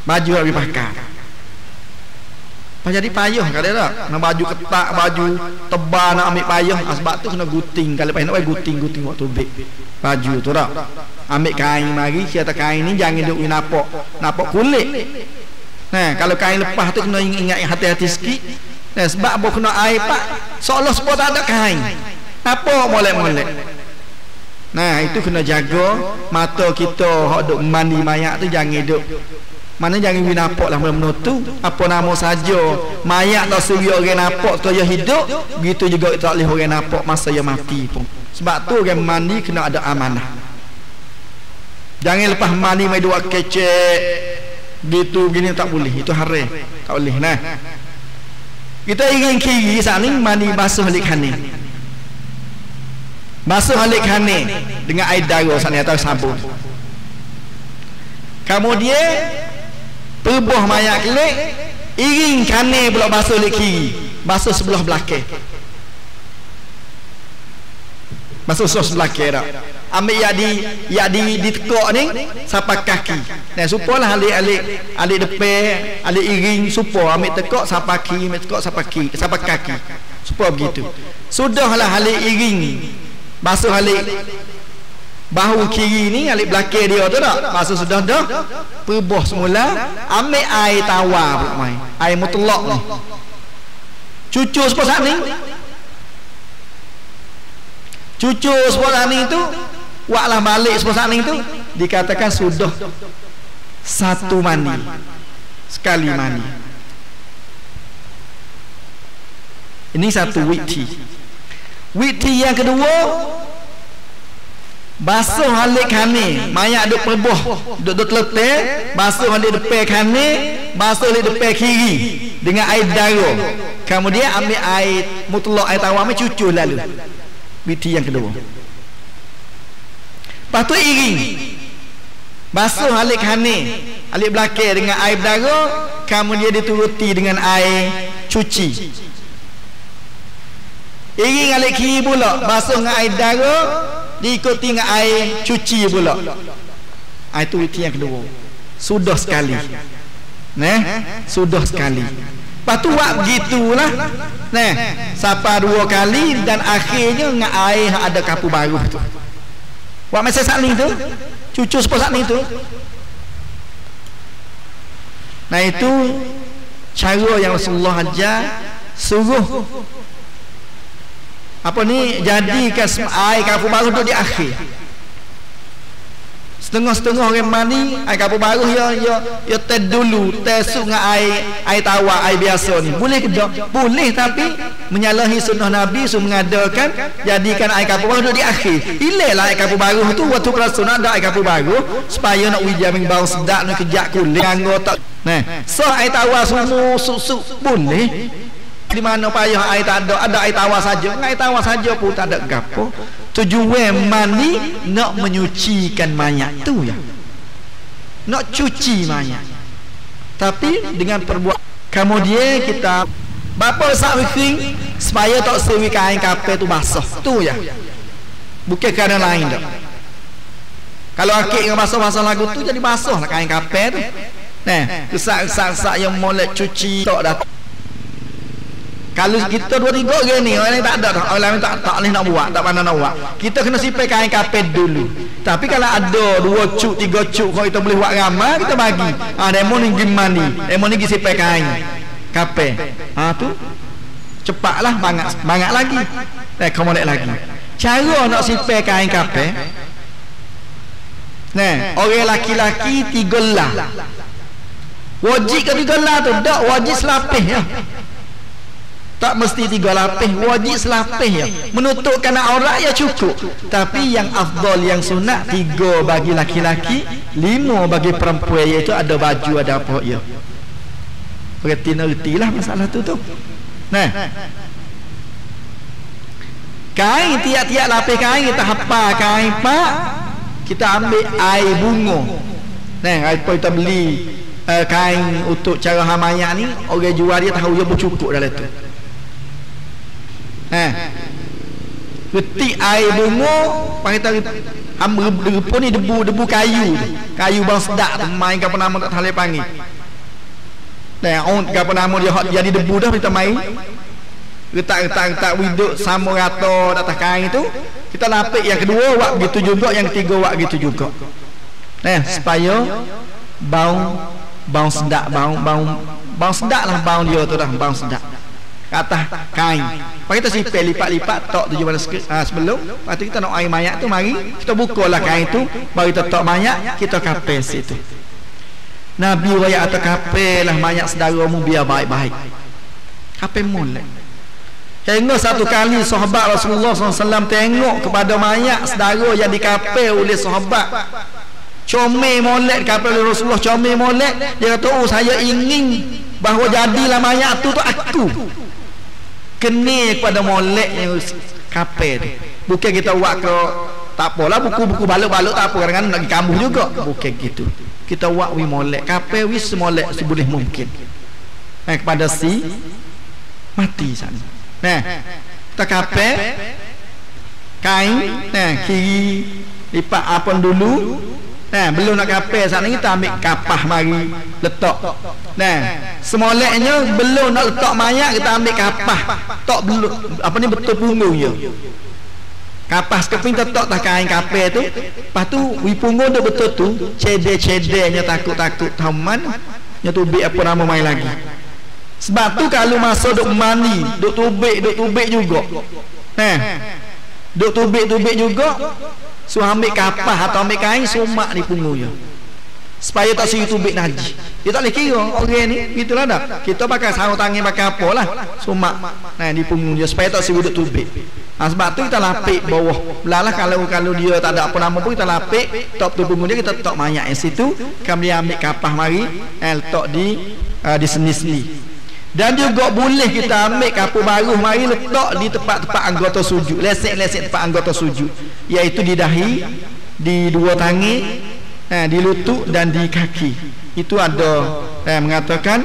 B: Baju yang dipakai. Jadi payah kali tak? Nak baju ketak, baju tebal nak ambil payah. Sebab tu kena guting. Kalau payah nak buat guting waktu beg baju tu tak? Ambil kain mari, kita kain ni jangan duk nampak kulit. Nah, kalau kain lepas tu kena ingat hati-hati sikit. Nah, sebab apa kena air pak, seolah sepuluh tak ada kain. Apa molek-molek. Nah, itu kena jaga mata kita hok duk mandi mayat tu jangan duk. Mana jangan nampak lah benda-benda tu. Apa nama saja mayat tak suri orang nampak tu dia hidup, begitu juga tak boleh orang nampak masa dia mati pun. Sebab tu orang mandi kena ada amanah. Jangan lepas mandi mai dua kecek gitu gini tak boleh, itu haram. Tak boleh nah. Kita ingin kiri sana mandi basuh alik kanan. Basuh alik kanan dengan air dara sana atau sabun. Kemudian pebuah mayat kelik, iring kanan pula basuh alik kiri, basuh sebelah belakang. Basuh sebelah belakang dak. Ambil yang ditekuk ni sampai kaki. Nah, supalah alik depan, alik iring supa ambil tekuk sampai kaki, ambil tekuk sampai kaki. Supa begitu. Sudahlah alik iring basuh alik bahu kiri ni, alik belakang dia tu tak? Basuh sudah dah. Pebuh semula, ambil air tawar pula mai. Air mutlak ni. Cucu sepusak ni. Cucu sepusak ni tu waklah balik sepusak ni tu dikatakan sudah satu mandi, sekali mandi. Ini satu witi. Witi yang kedua, basuh alik kanan, mayat duk perbuh, duk terletak, basuh alik depan kanan, basuh alik depan kiri dengan air dara. Kemudian ambil air mutlak, air tawar mai cucu lalu. Witi yang kedua. Lepas tu iring, basuh alik kanan, alik belakang dengan air dara, kemudian dituruti dengan air cuci. Iring alik kiri pula, basuh dengan air dara, diikuti dengan air cuci pula. Itu witi yang kedua. Sudah sekali. Sudah sekali. Lepas tu buat begitulah. Sampai 2 kali dan akhirnya dengan air ada kapur baru tu. Buat masa saat ni tu, cucu sepusak ni tu. Nah, itu cara yang Rasulullah ajar, suruh apa ni, jadikan air kapur baru tu di akhir. Setengah-setengah orang mandi air kapur baru ya teh dulu, teh dengan air tawar, air biasa ni. Boleh ke tak? Boleh, tapi menyalahi sunnah Nabi suruh mengadakan jadikan air kapur baru di akhir. Ilahlah air kapur baru tu waktu kerasunan ada air kapur baru supaya nak wijamin bau sedap nak kejak kulit anggota. So air tawar semua susuk boleh. Di mana payah air tak ada air tawar saja. Air tawar saja pun tak ada gapo. Tujuan mandi nak menyucikan mayat tu ya. Nak cuci mayat. Tapi dengan perbuatan kemudian kita bapa sak withing supaya tak sewi kain kapel tu basah. Tu ya. Bukan kerana lain dah. Kalau akik dengan basah-basah lagu tu jadi basah lah kain kapel tu. Nah, kesak-kesak yang molek cuci tak dah. Kalau kita 2-3 orang ni, orang lain tak ada dah. Orang lain tak boleh nak buat, tak pandai nak buat. Kita kena sipai kain kapel dulu. Tapi kalau ada 2 cuk, 3 cuk, kalau kita boleh buat ramai, kita bagi. Demo ni pergi mandi, demo ni pergi sipai kain kapel. Tu cepatlah banyak lagi. Kau molek lagi. Cara nak sipai kain kapel. Nah, orang laki-laki 3 lah. Wajib ke 3 lah tu? Tak, wajib selapis ya. Tak mesti 3 lapis, wajib selapis ya. Menutupkan aurat ya cukup. Tapi yang afdal, yang sunat 3 bagi laki-laki, 5 bagi perempuan, iaitu ada baju, ada apa ya. Berarti lah masalah tu. Nah, kain tiap-tiap lapis kain kita hafal kain pak, kita ambil air bunga. Nah, apa kita beli kain untuk cara hamayak ni, orang jual dia tahu dia bercukup dalam tu. Ketik air bunga, panggil debu ni debu kayu bang sedak tu, main ke apa nama tak boleh panggil. Ke apa nama dia jadi debu dah, kita main retak widuk sama rata atas kain tu, kita lapik yang kedua wak begitu juga, yang ketiga wak begitu juga. Supaya bau sedak, bau sedak lah bau dia tu dah, bau sedak ke atas kain. Lepas kita sipil lipat-lipat tok tujuh mana sebelum. Lepas tu kita nak air mayat tu, mari kita bukalah kain tu, baru kita tok mayat, kita kapel situ. Nabi raya atas kapel lah mayat saudaramu biar baik-baik. Kapel molek. Tengok satu kali sahabat Rasulullah SAW tengok kepada mayat saudara yang dikapel oleh sahabat. Comel molek kapel Rasulullah, comel molek. Dia kata, oh saya ingin bahawa jadilah mayat tu aku. Kena kepada molek yang kapel tu. Bukan kita buat ke tak apalah, buku-buku balok-balok tak apa, kadang-kadang nak pergi kambuh juga. Bukan gitu. Kita buat wi molek kapel wi semolek seboleh mungkin. Kepada si mati sana. Kita kapel kain, kiri lipat apa dulu. Belum nak kapel sana, kita ambil kapah mari letak. Semoleknya belum nak letak mayat, kita ambil kapah tok belum apa ni betul punggung je. Kapas keping tetok tak kain kapel tu. Lepas tu wi punggung dia betul tu, cedek-cedeknya takut-takut taman nya tubik apa nama mai lagi. Sebab tu kalau masa duk mandi, duk tubik juga. Duk tubik juga. So ambil kapas atau ambil kain sumak di punggungnya supaya tak siri tubik najis. Dia tak boleh kira orang ni gitulah dah. Kita pakai sarung tangan, pakai apa lah, sumak di punggung dia supaya tak siri duk tubik. Sebab tu kita lapik bawah belalah. Kalau dia tak ada apa nama pun kita lapik top tu punggung dia, kita letak mayat yang situ, kemudian ambil kapas mari letak di seni-seni. Dan juga boleh kita ambil kapur baru mari letak di tempat-tempat anggota sujud, lesek-lesek tempat anggota sujud, iaitu di dahi, di dua tangan, di lutut dan di kaki. Itu ada mengatakan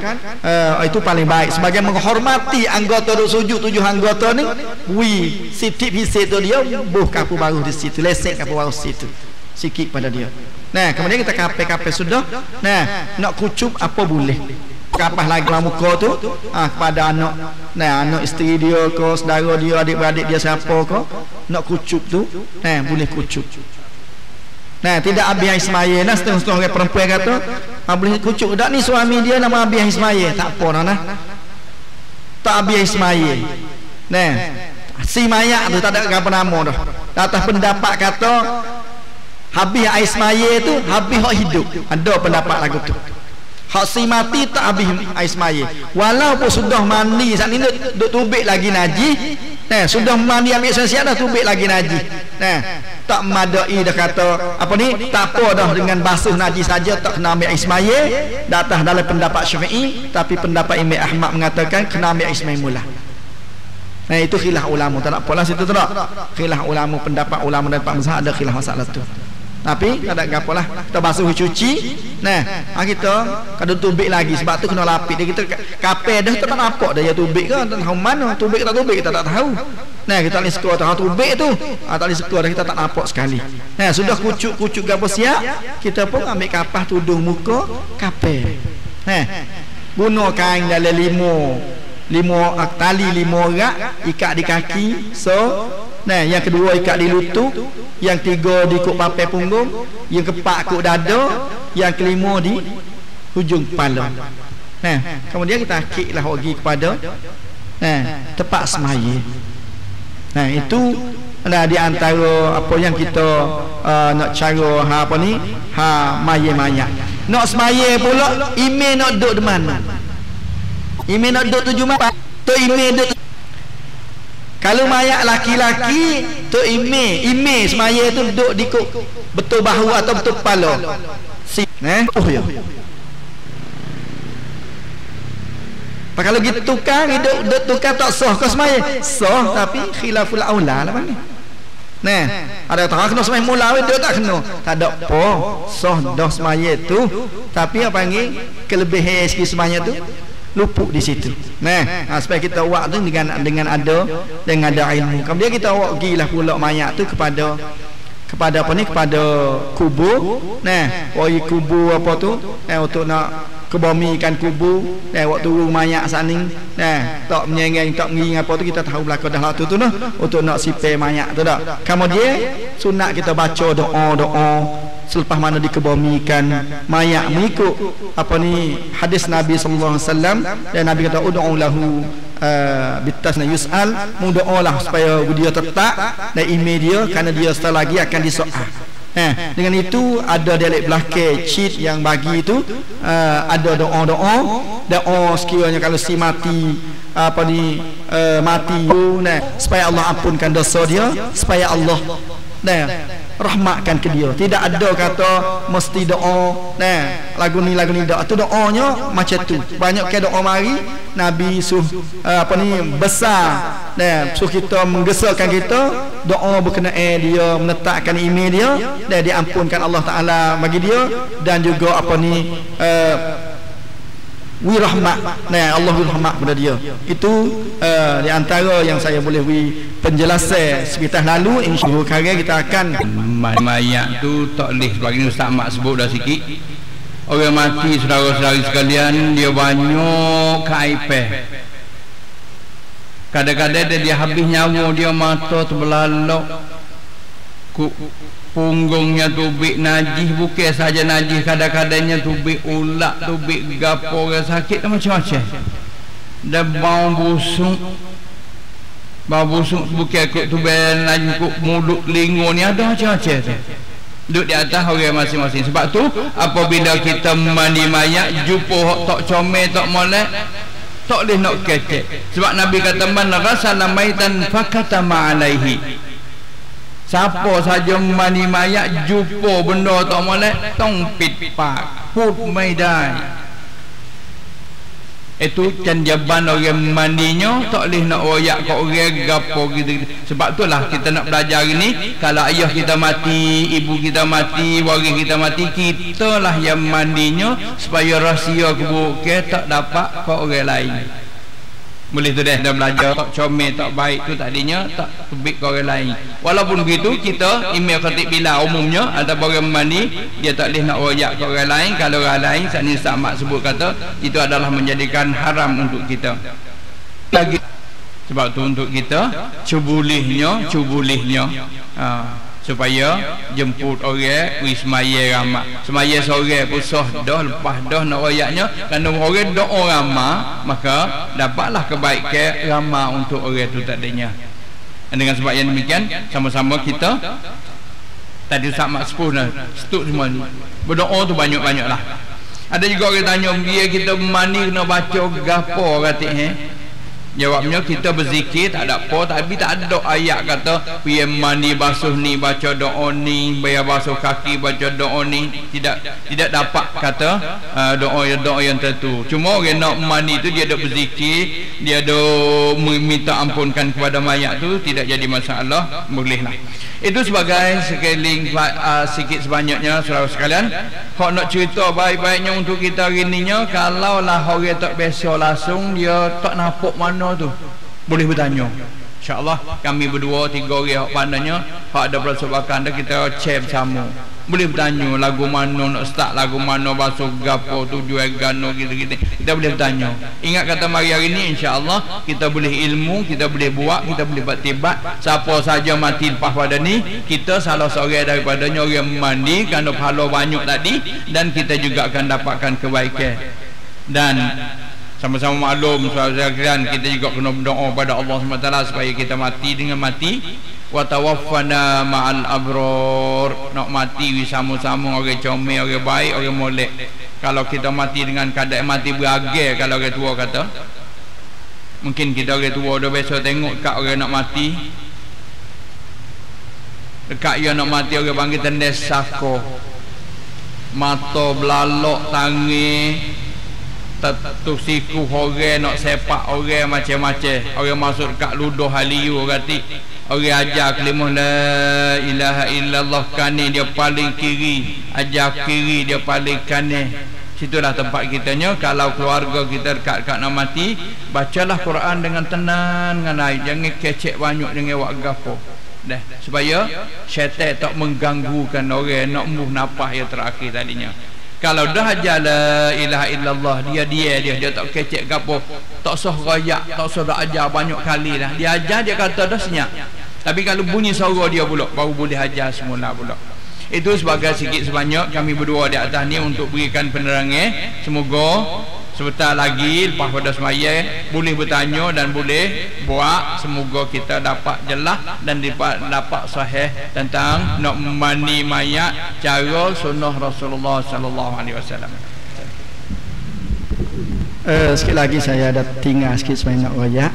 B: itu paling baik sebagai menghormati anggota sujud 7 anggota ni. Sitip hisik tu dia buh kapur baru di situ, lesek kapur baru situ sikit pada dia. Kemudian kita kapel sudah. Nak kucup apa boleh, kapas lagi dalam muka tu kepada anak isteri dia ke, saudara dia, adik-beradik dia siapa ke, nak kucup tu boleh kucup. Tidak habis Ismail setengah-setengah orang perempuan kata boleh kucup tak ni suami dia nama habis Ismail, tak apa tak habis Ismail. Si mayat tu tak ada apa nama dah. Atas pendapat kata habis Ismail tu habis hak hidup, ada pendapat lagu tu. Hak si mati tak habis Ismail, walaupun sudah mandi saat ni duk tubik lagi najis. Sudah mandi ambil siap dah tubik lagi najis. Tak madai dah kata apa ni, tak apa dah dengan basuh najis saja tak kena ambil Ismail. Datang dalam pendapat Syafi'i, tapi pendapat Imam Ahmad mengatakan kena ambil Ismail mula. Itu khilaf ulama, tak apalah situ tak. Khilaf ulama, pendapat ulama dan Pak Mazhab ada khilaf masalah tu. Tapi tak ada gapalah, kita basuh cuci. Nah, kita kada tubik lagi sebab tu kena lapik dia. Kita kapel dah tak nampak dah ya tubik ke, tak tahu mana tubik tak tubik kita tak tahu. Nah, kita ni skor tahu tubik tu. Tak boleh skor dah kita tak nampak sekali. Nah, sudah kucuk-kucuk gapo siap, kita pun ambil kapas tudung muka kapel. Nah, bunuh kain dalam lima tali 5 rak ikat di kaki. So nah, yang kedua ikat di lutut, yang tiga di kuk papai punggung, yang keempat kuk dada, yang kelima di hujung kepala. Nah, kemudian kita akiklah pergi kepada tempat semaya. Nah, itu di antara apa yang kita nak cara maya-maya. Nak semaya pula, email nak duduk di mana? Email nak duduk tuju mana? Tu email duduk. Kalau mayat laki-laki tu ime semaya tu duduk di betul bahu atau betul kepala. Oh ya. Kalau gitu tukar hidup tukar tak sah ke semaya? Sah tapi khilaful aula lah mana. Nah, ada tak kena semaya mula dia tak kena. Tak ada apa. Sah dah semaya tu tapi apa panggil kelebihan sikit semaya tu luput di situ. Nah, supaya kita buat tu dengan ada ilmu. Kemudian kita buat gilah pula mayat tu kepada apa ni, kepada kubur. Nah, kubur apa tu? Untuk nak kebomikan kubur. Waktu turun mayat saning. Nah, tak menyengeng, tak mengiring apa tu kita tahu belaka dah tu nah. Untuk nak sipai mayat tu dah. Kemudian sunat kita baca doa selepas mana dikebomikan mayat mengikut apa ni hadis Nabi sallallahu alaihi wasallam, dan Nabi kata ud'u lahu bitasna yus'al, doalah supaya dia tetap dan email dia kerana dia setelah lagi akan disoal. Dengan itu ada dialek belakang cheat yang bagi itu ada doa sekiranya kalau si mati mati supaya Allah ampunkan dosa dia, supaya Allah rahmatkan ke dia. Tidak ada kata mesti doa. Lagu ni doa tu, doanya macam tu. Banyak ke doa mari Nabi besar. Suruh kita menggesarkan kita doa berkenaan dia, menetapkan email dia dan diampunkan Allah Taala bagi dia, dan juga wirahmat. Allah wirahmat kepada dia. Itu di antara yang saya boleh penjelasan sekitar lalu. InsyaAllah kali kita akan
A: mayat tu tak boleh sebagai Ustaz Mak sebut dah sikit. Orang mati saudara-saudari sekalian dia banyak kaipeh. Kadang-kadang dia habis nyawa dia mata terbelalak, punggungnya tubik najis, bukan saja najis, kadang-kadangnya tubik ulat, tubik gapo, orang sakit macam-macam. Dan bau busuk bukan kok tubik najis, kok mulut lingun ni ada macam-macam tu. Duduk di atas orang masing-masing. Sebab tu apabila kita mandi mayat jumpa tak comel tak molek, tak boleh nak kecek. Sebab Nabi kata man ghasala maitan fakatama alaihi. Siapa saja mandi mayat jumpa benda tak molek, tong pit pak put maidai. Itu canjaban orang mandinya tak boleh nak royak kat orang gapo gitu. Sebab itulah kita nak belajar ini. Kalau ayah kita mati, ibu kita mati, waris kita mati, kita lah yang mandinya supaya rahsia kubur kita tak dapat kat orang lain. Boleh tu dah belajar tak comel tak baik tu tadinya tak tubik ke orang lain. Walaupun begitu kita email khatib bila umumnya ada orang mandi dia tak boleh nak royak ke orang lain. Kalau orang lain saat ni Ustaz Mak sebut kata itu adalah menjadikan haram untuk kita. Lagi sebab tu untuk kita cubulihnya supaya jemput orang wi semaya ramah. Semaya sore pusah dah lepas dah nak royaknya, kerana orang doa ramah maka dapatlah kebaikan ramah untuk orang tu tadinya. Dengan sebab yang demikian sama-sama kita tadi Ustaz Mak sepuh dah setuk semua ni. Berdoa tu banyak-banyaklah. Ada juga orang tanya dia kita mandi kena baca gapo kata jawabnya kita berzikir tak ada apa, tapi tak ada ayat kata pergi mandi basuh ni baca doa ni, bayar basuh kaki baca doa ni. Tidak dapat kata doa yang tertentu. Cuma orang nak mandi tu dia ada berzikir, dia ada minta ampunkan kepada mayat tu, tidak jadi masalah, bolehlah. Itu sebagai sekeliling sikit sebanyaknya saudara sekalian. Hak nak cerita baik-baiknya untuk kita hari ininya, kalau lah orang tak biasa langsung dia tak nampak mana tu, boleh bertanya. InsyaAllah kami berdua 3 orang hak pandainya, hak ada persoalan dah kita share bersama. Boleh bertanya lagu mana nak start, lagu mana basuh gapo tujuan gano gitu-gitu. Kita boleh bertanya. Ingat kata mari hari ni insya-Allah kita boleh ilmu, kita boleh buat, kita boleh bertibat. Siapa saja mati lepas pada ni, kita salah seorang daripadanya orang mandi kerana pahala banyak tadi, dan kita juga akan dapatkan kebaikan. Dan sama-sama maklum saudara sekalian, kita juga kena berdoa pada Allah SWT supaya kita mati dengan mati wa tawaffana ma'al abror, nak mati sama-sama orang comel, orang baik, orang molek. Kalau kita mati dengan keadaan mati beragai, kalau orang tua kata, mungkin kita orang tua dah biasa tengok kat orang nak mati, dekat dia nak mati orang panggil tendes sako, mata belalok, tangi tetuk siku orang nak sepak orang macam-macam. Orang masuk kat ludah haliu kati, orang ajar kalimah la ilaha illallah kanan dia paling kiri, ajar kiri dia paling kanan. Situlah tempat kitanya. Kalau keluarga kita dekat nak mati, bacalah Quran dengan tenang, dengan air, jangan kecek banyak dengan wak gapo dah, supaya syaitan tak mengganggukan orang nak muh nafas yang terakhir tadinya. Kalau dah ajar la ilaha illallah, dia tak kecek gapo, tak sah rayak, tak sah dah ajar banyak kali dah. Dia ajar, dia kata dah senyap. Tapi kalau bunyi suara dia pula, baru boleh ajar semula pula. Itu sebagai sikit sebanyak kami berdua di atas ni untuk berikan penerangan. Semoga sebentar lagi lepas pada semaya boleh bertanya dan boleh buat. Semoga kita dapat jelas dan dapat sahih tentang nak mandi mayat cara sunnah Rasulullah sallallahu alaihi wasallam.
B: Sikit lagi saya ada tinggal sikit sebanyak royak.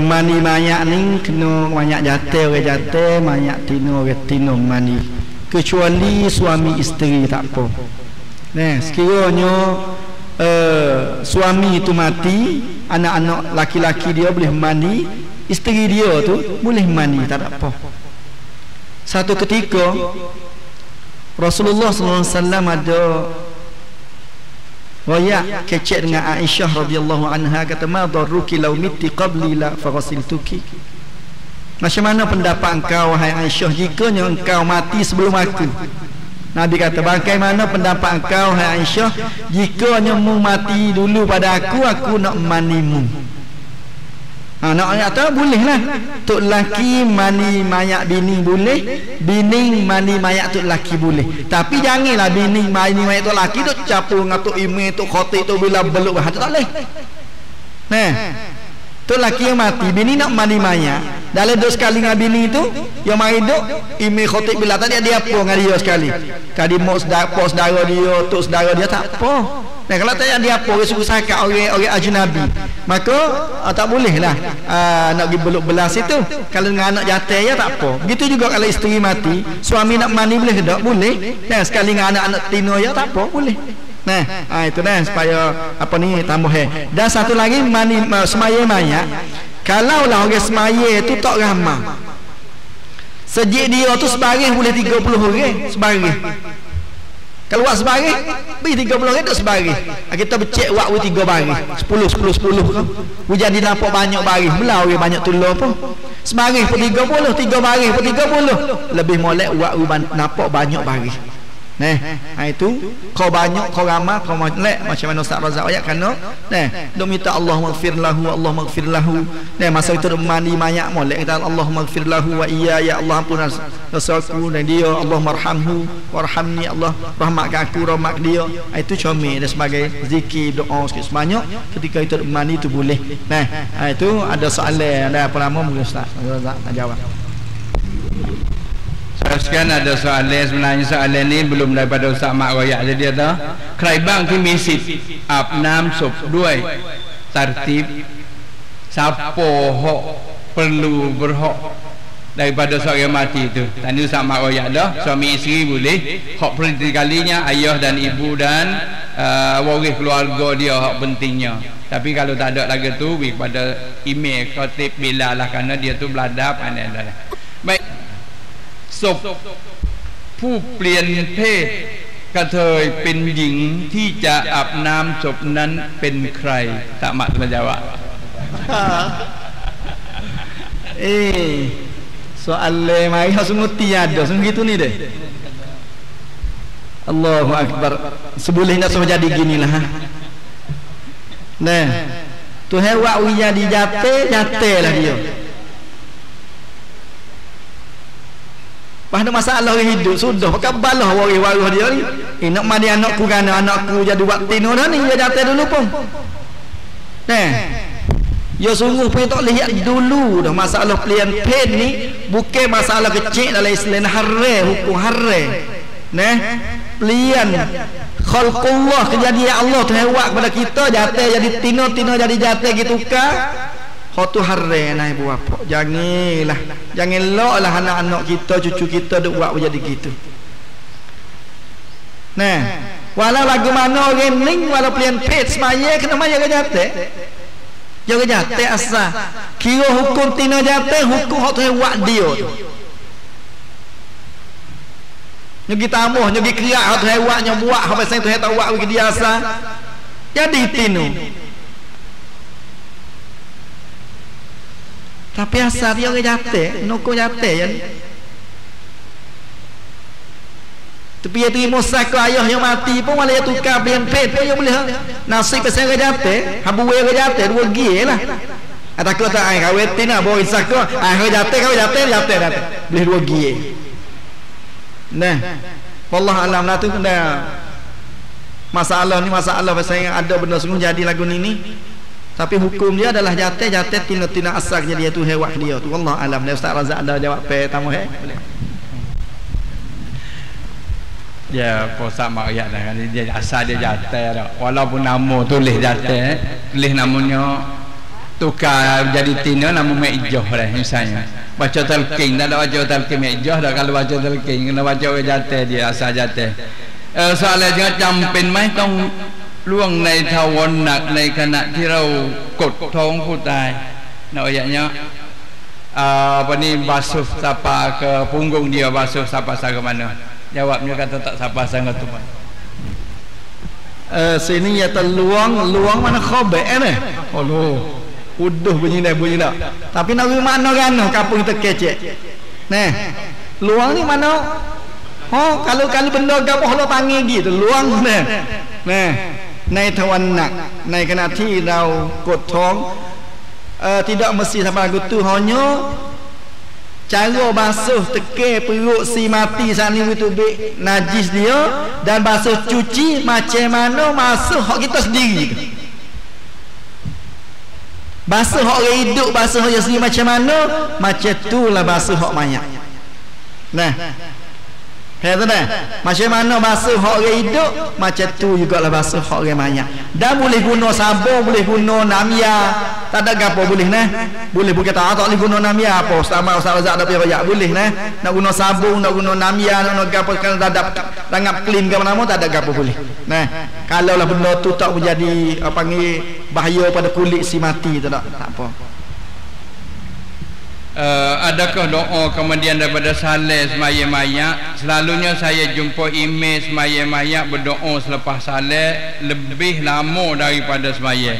B: Mandi mayat ni kena mayat jatuh orang jatuh, mayat tino orang tino mandi, kecuali suami isteri tak apa. Nah, sekiranya suami itu mati, anak-anak laki-laki dia boleh mandi, isteri dia tu boleh mandi, tak ada apa. Satu ketika Rasulullah SAW ada royak kecek dengan Aisyah radhiyallahu anha, kata ma darruki law mitti qabli la faghasiltuki. Macam mana pendapat engkau wahai Aisyah jika engkau mati sebelum aku? Nabi kata, bagaimana pendapat engkau hai Aisyah jika mu mati dulu pada aku nak manimu? Nak kata boleh lah, tok lelaki mani mayat bini boleh, bini mani mayat tok lelaki boleh. Tapi janganlah bini mani mayat tok lelaki tok campur dengan tok imam, tok khatib, tok bila beluk, tak boleh. Nah, tok lelaki yang mati, bini nak mani mayat, dalam 2 sekali dengan bini tu yang mari duk imam khatib bila tadi dia apa dengan dia sekali. Kadi mak saudara dia, tok saudara dia tak apa. Nah, kalau tak dia apa orang suruh sakat orang ajnabi, maka tak boleh lah nak pergi beluk belas itu. Kalau dengan anak jatuh ya tak apa. Begitu juga kalau isteri mati, suami nak mandi boleh ke tak? Boleh. Nah, sekali dengan anak-anak tino ya tak apa, boleh. Nah, itu dah supaya apa ni tambah. Dan satu lagi mandi semaya mayat. Kalau lah orang semaya tu tak ramai, sejak dia tu sebaring boleh 30 orang sebaring. Kalau buat sebaring, beri 30 orang tu sebaring. Kita becek buat 3 baring, 10 tu. Hujan dia nampak banyak baring, belah orang banyak tolong pun. Sebaring pun 30, 3 baring pun 30. Lebih molek buat nampak banyak baring. Nah, itu kau banyak, kau ramai, kau molek macam mana Ustaz Razak ayat kana. Nah, dok minta Allah maghfir lahu, Allah maghfir lahu. Nah, masa itu mandi mayat molek kita Allah maghfir lahu wa iya ya Allah ampun dosaku dan dia, Allah marhamhu warhamni, Allah rahmatkan aku, rahmat dia. Itu comel dan sebagai zikir doa sikit sebanyak ketika itu mandi itu boleh. Nah, itu ada soalan, ada apa nama mungkin Ustaz Razak nak jawab.
A: Sekarang ada soalan, sebenarnya soalan ni belum daripada Ustaz Mak Royak. Jadi ada keribang ki misit apnam sop duai tertib siapa hok perlu berhak daripada seorang mati itu. Tadi Ustaz Mak Royak dah, suami isteri boleh, hak penting kalinya ayah dan ibu dan waris keluarga dia hak pentingnya. Tapi kalau tak ada lagi tu kepada imam khatib bila lah, kerana dia tu beladab aneh. Baik. ศพผู้เปลี่ยนเพศกระเทยเป็นหญิงที่จะอาบน้ำศพนั้นเป็นใครtak mak menjawab
B: soal mai sungguh tiada sungguh gitu ni deh. Allahu Akbar. Sebelumnya semua jadi ginilah. Nah, tu hewan uya di jate lah dia. Pada masalah hidup sudah pakai balah wari-wari dia ni. Nak mandi anakku kan anakku jadi buat tino dah ni dia jate dulu pun. Nah. Ya sungguh pun tak lihat dulu dah masalah pilihan pen ni bukan masalah kecil dalam Islam haram hukum haram. Nah, pilihan khalqullah kejadian Allah tu hewak kepada kita jatuh jadi tino jadi jatuh gitu ka. Hak tu haram nah ibu bapa. Jangan loklah anak-anak kita cucu kita duk buat jadi gitu. Nah, walau lagu mana orang ni walau pilihan pen semaya kena maya ke jatuh. Jangan jatuh asal kira hukum tina jatuh hukum hak tu buat dia nyugi tamuh nyugi kira hak tu buatnya buat hak pasal tu tak buat bagi dia asal jadi tino tapi asal dia jatuh noko jatuh ya tapi dia terima sakit ayah yang mati pun malah dia tukar pilihan pet pun dia boleh nasib pasal dia jatuh habu dia jatuh dua gila lah takut tak ai kawetin lah bawa sakit dia jatuh boleh dua gila nah wallah alam lah tu kena masalah ni masalah pasal yang ada benda sungguh jadi lagu ni tapi hukum dia adalah jatuh tina asal dia tu hewak dia tu wallah alam. Ustaz Razak ada jawab tamu boleh ya posak mak ayat dah kan dia asal dia jatuh dah walaupun nama tulis jatuh tulis namanya tukar jadi tina nama Mekjoh dah misalnya baca talqin tak ada baca talqin Mekjoh dah kalau baca talqin kena baca jatuh dia asal jatuh soalnya jangan campin maiต้องล่วงในทวารหนักในขณะที่เรากดท้องผู้ตายnah ayatnya apa ni basuh sapa ke punggung dia basuh sapa ke mana jawabnya kata tak sapa sangat tu sini ya terluang mana khobek ni Allah uduh bunyi dah tapi nak mana kan kampung kita kecek nah luang ni mana kalau benda gapo lo panggil gitu luang nah ในทวารหนักในขณะที่เรากดท้อง tidak mesti sampai lagu tu hanya cara basuh tekek perut si mati saat ni itu najis dia dan basuh cuci macam mana basuh hak kita sendiri basuh hak orang hidup basuh hak sendiri macam mana macam tu lah basuh hak mayat nah macam mana basuh hak orang hidup macam tu jugalah basuh hak orang mayat dan boleh guna sabun boleh guna namia tak ada gapo boleh boleh bukan tak boleh guna namia apa Ustaz Razak dah pergi boleh nak guna sabun nak guna namia nak gapo kan dadap tanggap clean ke mana tak ada gapo boleh kalau lah benda tu tak menjadi panggil bahaya pada kulit si mati tak apa.
A: Adakah doa kemudian daripada saleh semaya mayat? Selalunya saya jumpa email semaya mayat berdoa selepas saleh lebih lama daripada semaya.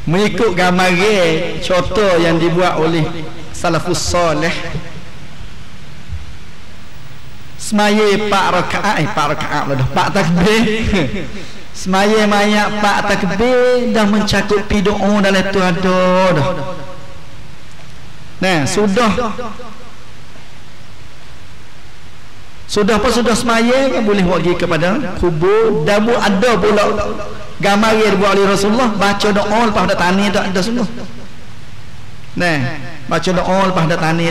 B: Mengikut gambaran contoh yang dibuat oleh salafus soleh, semaya 4 rakaat dah 4 takbir semaya mayat 4 takbir dah mencakupi doa dalam tu ada dah sudah semaya kan boleh pergi kepada kubur dan ada pula gambar yang dibuat oleh Rasulullah baca doa lepas dah tani tak ada semua baca doa lepas dah tani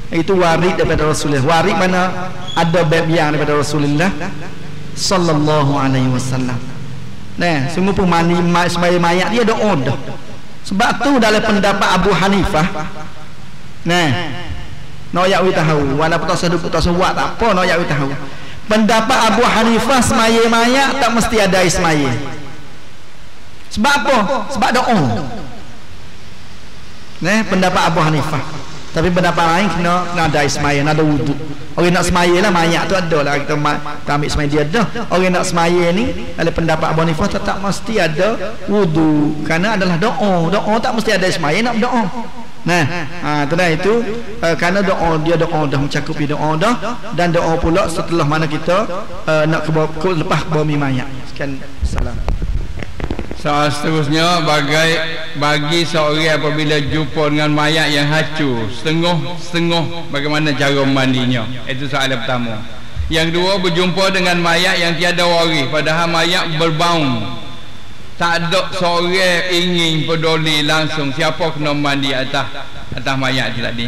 B: itu warid daripada Rasulullah. Warid mana ada bab yang daripada Rasulullah sallallahu alaihi wasallam. Sungguh pun mandi sembahyang mayat dia doa dah. Sebab tu dalam pendapat Abu Hanifah noyak we tahu walaupun tak seduk tak sebuat tak apa noyak we tahu. Pendapat Abu Hanifah sembahyang mayat tak mesti ada ismail. Sebab apa? Sebab doa. Pendapat Abu Hanifah. Tapi pendapat lain kena ada semaya, ada wudu. Orang nak semaya lah mayat tu ada lah, kita ambil semaya dia ada. Orang nak semaya ni dalam pendapat Abu Hanifah tak mesti ada wudu, kerana adalah doa. Doa tak mesti ada semaya nak berdoa. Tu dah itu kerana doa dia doa dah mencakupi doa dah, dan doa pula setelah mana kita nak lepas bumi mayat. Sekian, salam.
A: Soal seterusnya, bagi seorang apabila jumpa dengan mayat yang hancur setengah bagaimana cara mandinya? Itu soalan pertama. Yang kedua, berjumpa dengan mayat yang tiada waris, padahal mayat berbau, tak ada seorang ingin peduli langsung, siapa kena mandi atas mayat itu tadi?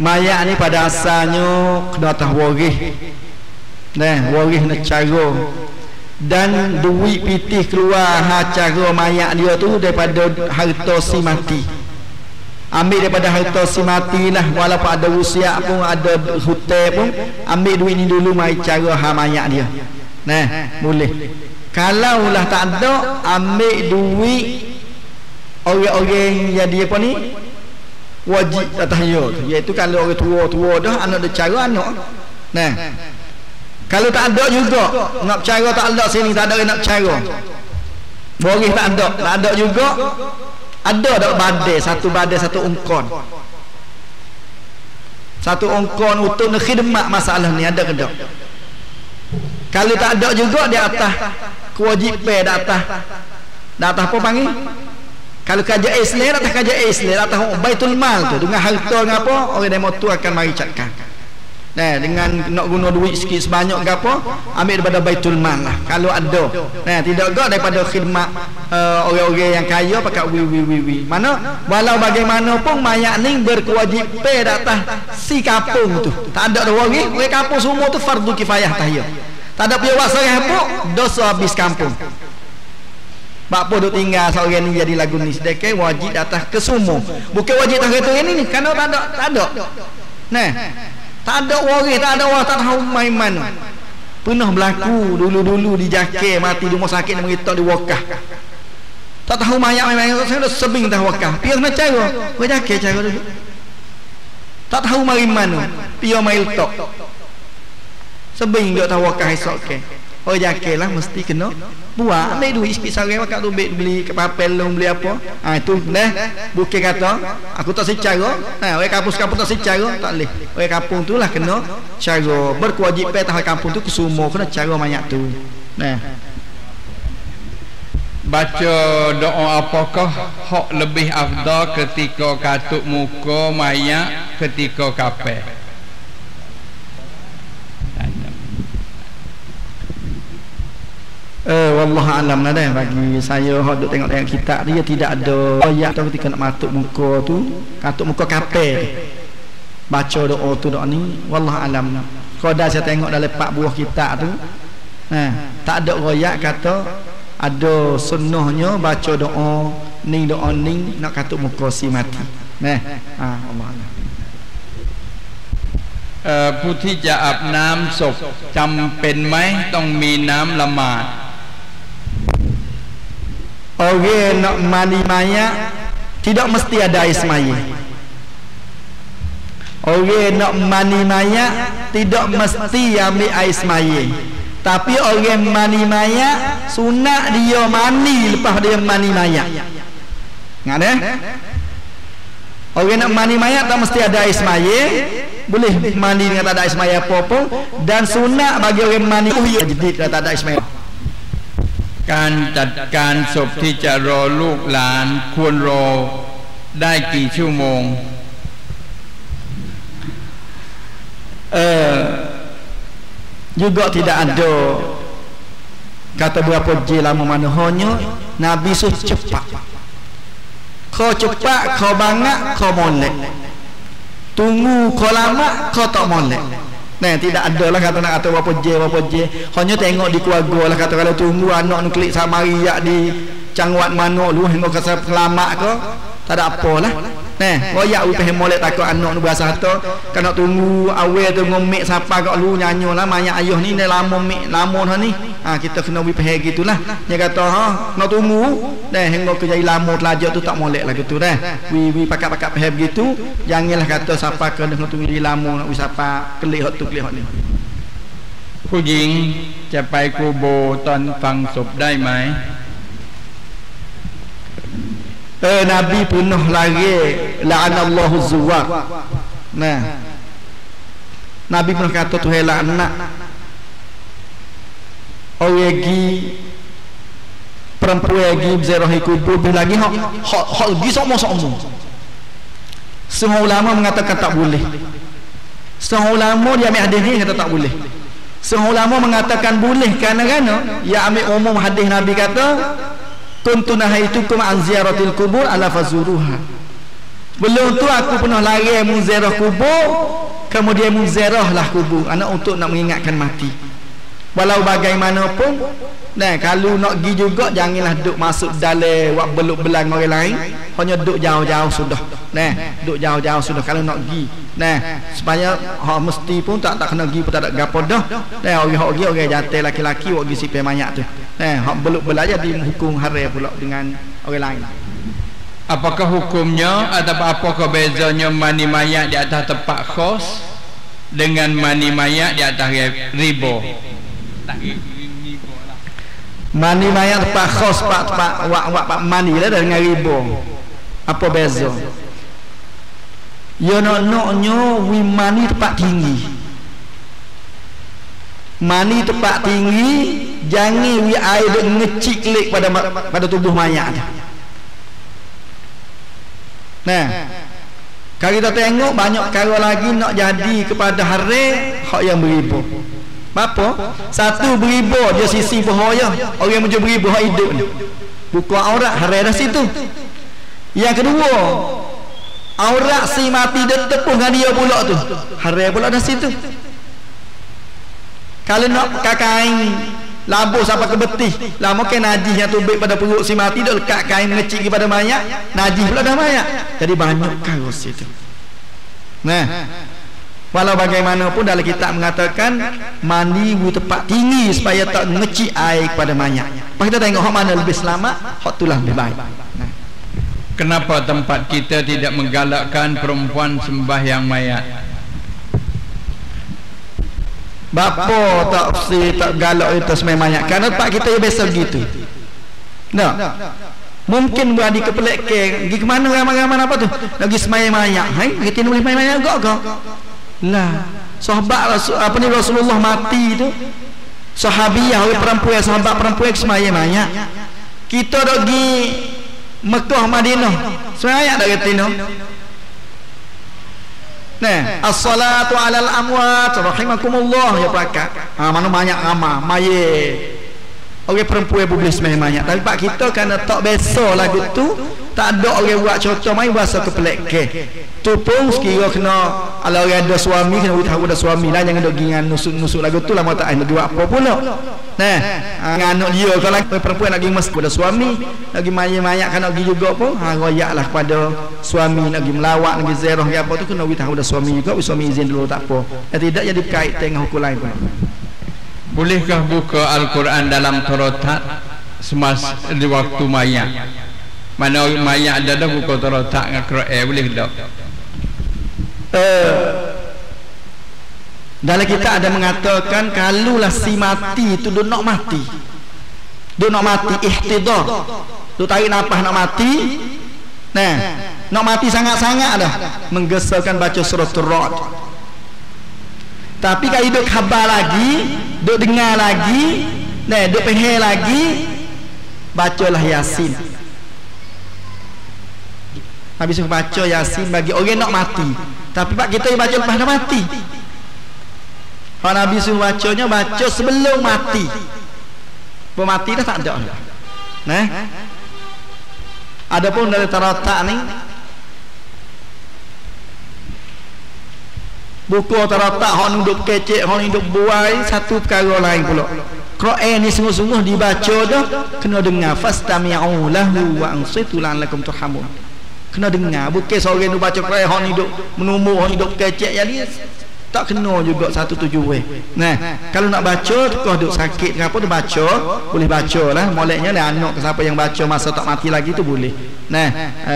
B: Mayat ni pada asalnya kena atas waris. Waris nak cara, dan duit pitih keluar cara mayat dia tu daripada harta si mati. Ambil daripada harta si mati lah, walaupun ada usia pun, ada hutang pun, ambil duit ni dulu mai cara mayat dia. Boleh. Kalau lah tak ada, ambil duit orang-orang yang dia apa ni wajib atas dia, iaitu kalau orang tua-tua dah, anak dia cara anak. Kalau tak ada juga nak cara, tak ada sini, tak ada nak cara, waris tak ada juga. Ada tak badai satu ungkon untuk nak khidmat masalah ni, ada ke tak? Kalau tak ada juga, di atas kewajipan, di atas apa panggil, kalau kerja Islam, atas kerja Islam, atas Baitul Mal tu, dengan harta dengan apa, orang demo tu akan mari cakap. Dengan nak guna duit sikit sebanyak ke apa, ambil daripada Baitul Mal lah kalau ada. Tidak agak daripada khidmat orang-orang yang kaya pakai wi. Mana walau bagaimanapun mayat ni berkewajipan atas si kampung tu. Tak ada waris, orang kampung semua tu fardu kifayah tahiyah. Tak ada punya wasarah pun, dosa habis kampung. Bapa duk tinggal seorang ni jadi lagu ni, sedekah wajib atas kesemua. Bukan wajib atas kereta ni, kerana tak ada. Tak ada waris, tak ada orang, tak tahu main mana. Pernah berlaku dulu di Jakir, mati di rumah sakit, dia beritahu di wakaf. Tak tahu mayat main-main, saya dah sebing dah wakaf. Pihak nak cara, Jakir cara dulu. Tak tahu mari mana, pihak main letak. Sebing dia tahu wakaf esok ke. Jakir lah mesti kena buat, ambil duit sikit sehari wakaf tu, beli kapal long, beli apa. Itu bukan kata aku tak secara. Orang kampung tak secara, tak boleh. Orang kampung tu lah kena cara, berkewajipan atas kampung tu semua kena cara mayat tu.
A: Baca doa apakah hak lebih afdal ketika katuk muka mayat ketika kapal?
B: Wallahu alam lah bagi saya hok duk tengok kitab dia tidak ada ayat tu ketika nak matuk muka tu, katuk muka kapal baca doa tu doa ni, wallahu alam. Kalau dah saya tengok dalam 4 buah kitab tu, tak ada ayat kata ada sunnahnya baca doa ni nak katuk muka si mati. Allah alam.
A: ผู้ที่จะอาบน้ำศพจำเป็นไหมต้องมีน้ำละหมาด
B: Orang nak mandi mayat tidak mesti ada air semaya. Orang nak mandi mayat tidak mesti ambil air semaya. Tapi orang mandi mayat sunat dia mandi lepas dia mandi mayat. Ingat orang nak mandi mayat tak mesti ada air semaya. Boleh mandi dengan tak ada air semaya apa-apa, dan sunat bagi orang mandi jadi kalau tak ada air semaya.
A: การจัดการศพที่จะรอลูกหลานควรรอได้กี่ชั่วโมง
B: juga tidak ada kata berapa je lama mana, hanya Nabi suruh cepat. Kau cepat, kau banyak, kau molek. Tunggu kau lama, kau tak molek. Tidak ada lah kata nak kata berapa je. Hanya tengok di keluarga lah kata, kalau tunggu anak nuklik sama riak di cangwat mana lu hingga kata selamat ke, tak ada apalah. Nah, royak upah molek takut anak nu berasa tu, kan nak tunggu awal tu ngomik siapa kat lu nyanyo lah banyak ayah ni dah lama mik lama dah ni. Kita kena upah gitulah. Dia kata nak tunggu dah hingga ke jadi lama telajak tu tak molek lah gitu dah. Wi pakat-pakat pah begitu, janganlah kata siapa kena tunggu jadi lama nak siapa kelih hot tu kelih hot ni.
A: ผู้หญิงจะไปกูโบตอนฟังศพได้ไหม
B: Nabi pernah lari la'anallahu zuwar. Nah, Nabi pernah kata Tuhan laknat orang pergi perempuan pergi berziarah kubur lagi hak pergi sama-sama. Semua ulama mengatakan tak boleh. Semua ulama dia ambil hadis ni kata tak boleh. Semua ulama mengatakan boleh kerana ya ambil umum hadis Nabi kata kuntu nahaitukum an ziyaratil kubur ala fazuruha. Belum tu aku pernah larang muziarah kubur, kemudian muziarahlah kubur anak untuk nak mengingatkan mati. Walau bagaimanapun, nah kalau nak pergi juga janganlah duk masuk dalam wak beluk belang orang lain, hanya duk jauh-jauh sudah. Nah, duk jauh-jauh sudah kalau nak pergi. Nah, supaya mesti pun tak kena pergi pun tak ada gapo dah. Nah, orang jantan laki-laki wak pergi sipai mayat tu. Nah, hak beluk belang jadi hukum haram pula dengan orang lain.
A: Apakah hukumnya atau apakah bezanya mani mayat di atas tempat khos dengan mani mayat di atas riba?
B: Mani mayat tempat khos tempat wak mani lah dengan riba. Apa beza? Ya noknya wi mani tempat tinggi. Mani tempat tinggi jangan wi air duk ngeciklik pada tubuh mayat. Nah, kalau kita tengok banyak perkara lagi nak jadi kepada hari hak yang beriba. Apa? Satu beriba dia sisi bahaya. Orang yang beriba hak hidup ni. Buka aurat hari dah situ. Yang kedua, aurat si mati dia tepung dengan dia pula tu. Hari pula dah situ. Kalau nak kain labuh sampai ke betih, lah mungkin najis yang tubik pada perut si mati dia lekat kain mengecik kepada mayat, najis pula dah mayat. Jadi banyak karus itu. Nah, walau bagaimanapun dalam kitab mengatakan mandi di tempat tinggi supaya tak mengecik air kepada mayat. Lepas kita tengok hak mana lebih selamat, hak itulah lebih baik. Nah.
A: Kenapa tempat kita tidak menggalakkan perempuan sembahyang mayat?
B: Bapa tak galak itu sembahyang mayat kerana tempat kita yang biasa begitu. Nah, mungkin berada ke pelak pergi ke mana ramai-ramai apa tu lagi sembahyang mayat. Kita boleh sembahyang mayat juga lah. Sahabat Rasulullah mati tu, sahabiah orang perempuan, sahabat perempuan sembahyang mayat. Kita dak pergi Mekah Madinah sembahyang dak kata no. Nah, as-salatu 'alal amwat rahimakumullah ya pakat. Mana banyak ramah mayat. Orang perempuan boleh sembahyang mayat. Tapi pak kita kerana tak biasa lagu tu, tak ada orang buat contoh mai bahasa ke pelak ke. Tu pun sekira kena kalau orang ada suami kena tahu ada suami lah, jangan dok dengan nusuk-nusuk lagu tu lama tak nak buat apa pula. Nah, anak dia kalau perempuan nak pergi masjid pada suami, nak pergi mayat-mayat kan nak pergi juga pun royaklah kepada suami, nak pergi melawat, nak pergi ziarah ke apa tu kena tahu ada suami juga, suami izin dulu tak apa. Tidak jadi berkait dengan hukum lain pun.
A: Bolehkah buka Al-Quran dalam tarotat semasa di waktu mayat? Mana mayat ada dah buka tarotat dengan Quran boleh tak?
B: Dalam kita ada mengatakan kalulah si mati itu dia nak mati, ihtidar, dia tarik nafas nak mati. Nah, nak mati sangat-sangat dah menggesalkan baca surah Ar-Ra'd. Tapi kalau duk khabar lagi, duk dengar lagi, nah, duk pengen lagi, bacalah Yasin. Habis baca Yasin bagi orang nak mati. Tapi pak kita yang baca lepas dah mati. Kalau Nabi suruh bacanya, baca sebelum mati. Mati dah tak ada. Nah, adapun dari taratak ni, buku taratak hak duduk kecek, hak duduk buai, satu perkara lain pula. Quran ni sungguh-sungguh dibaca dah kena dengar fastami'u lahu wa ansitu la'allakum turhamun. kena dengar. Bukan seorang tu baca Quran hok ni duk menumbuh, hok ni duk kecek, jadi tak kena juga satu tujuan. Nah, kalau nak baca kau duk sakit ke apa tu baca, boleh baca lah. Moleknya lah anak ke siapa yang baca masa tak mati lagi tu boleh. Nah,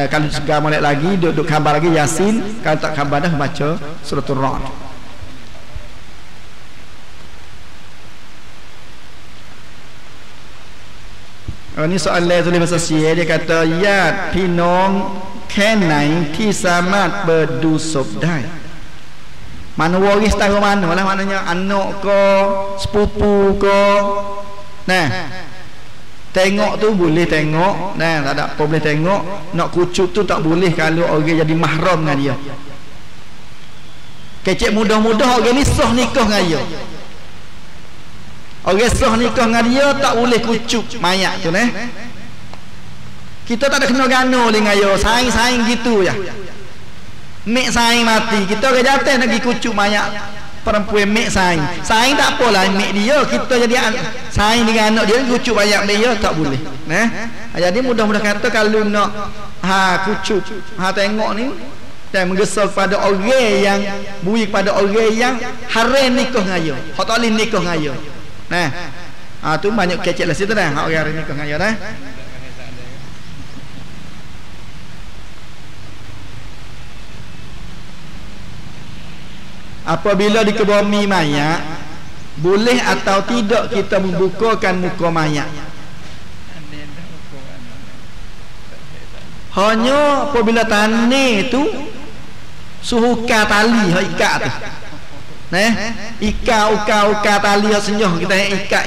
B: kalau segar molek lagi duk khabar lagi Yasin, kalau tak khabar dah baca suratul Ra'd. Ini soalan tulis bahasa Sia, dia kataญาติ พี่น้องแค่ไหนที่สามารถเปิดดูศพได้ mana waris tahu mana lah, maknanya anak ke sepupu ke. Nah, tengok tu boleh tengok, nah tak ada apa boleh tengok. Nak kucuk tu tak boleh kalau orang jadi mahram dengan dia. Kecek mudah-mudah orang ni sah nikah dengan dia. Orang sah nikah dengan dia tak boleh kucuk mayat tu nah. Kita tak ada kena gano dengan dia, saing-saing gitu ya. Mek saing mati, kita orang jatuh nak pergi kucuk mayat perempuan mek saing. Saing tak apalah mek dia, kita jadi saing dengan anak dia kucuk mayat dia tak boleh. Nah. Jadi mudah-mudah kata kalau nak kucuk, tengok ni dan menggesa pada orang yang bui pada orang yang haram nikah dengan dia. Hak tak boleh nikah dengan dia. Nah, tu banyak kecek lah situ dah. Hak orang nikah dengan dia dah. Apabila dikebumi mayat, boleh atau tidak kita membukakan muka mayat? Hanya apabila tanah tu suhuka tali, ikat tu. Nah, ikat tali senyoh kita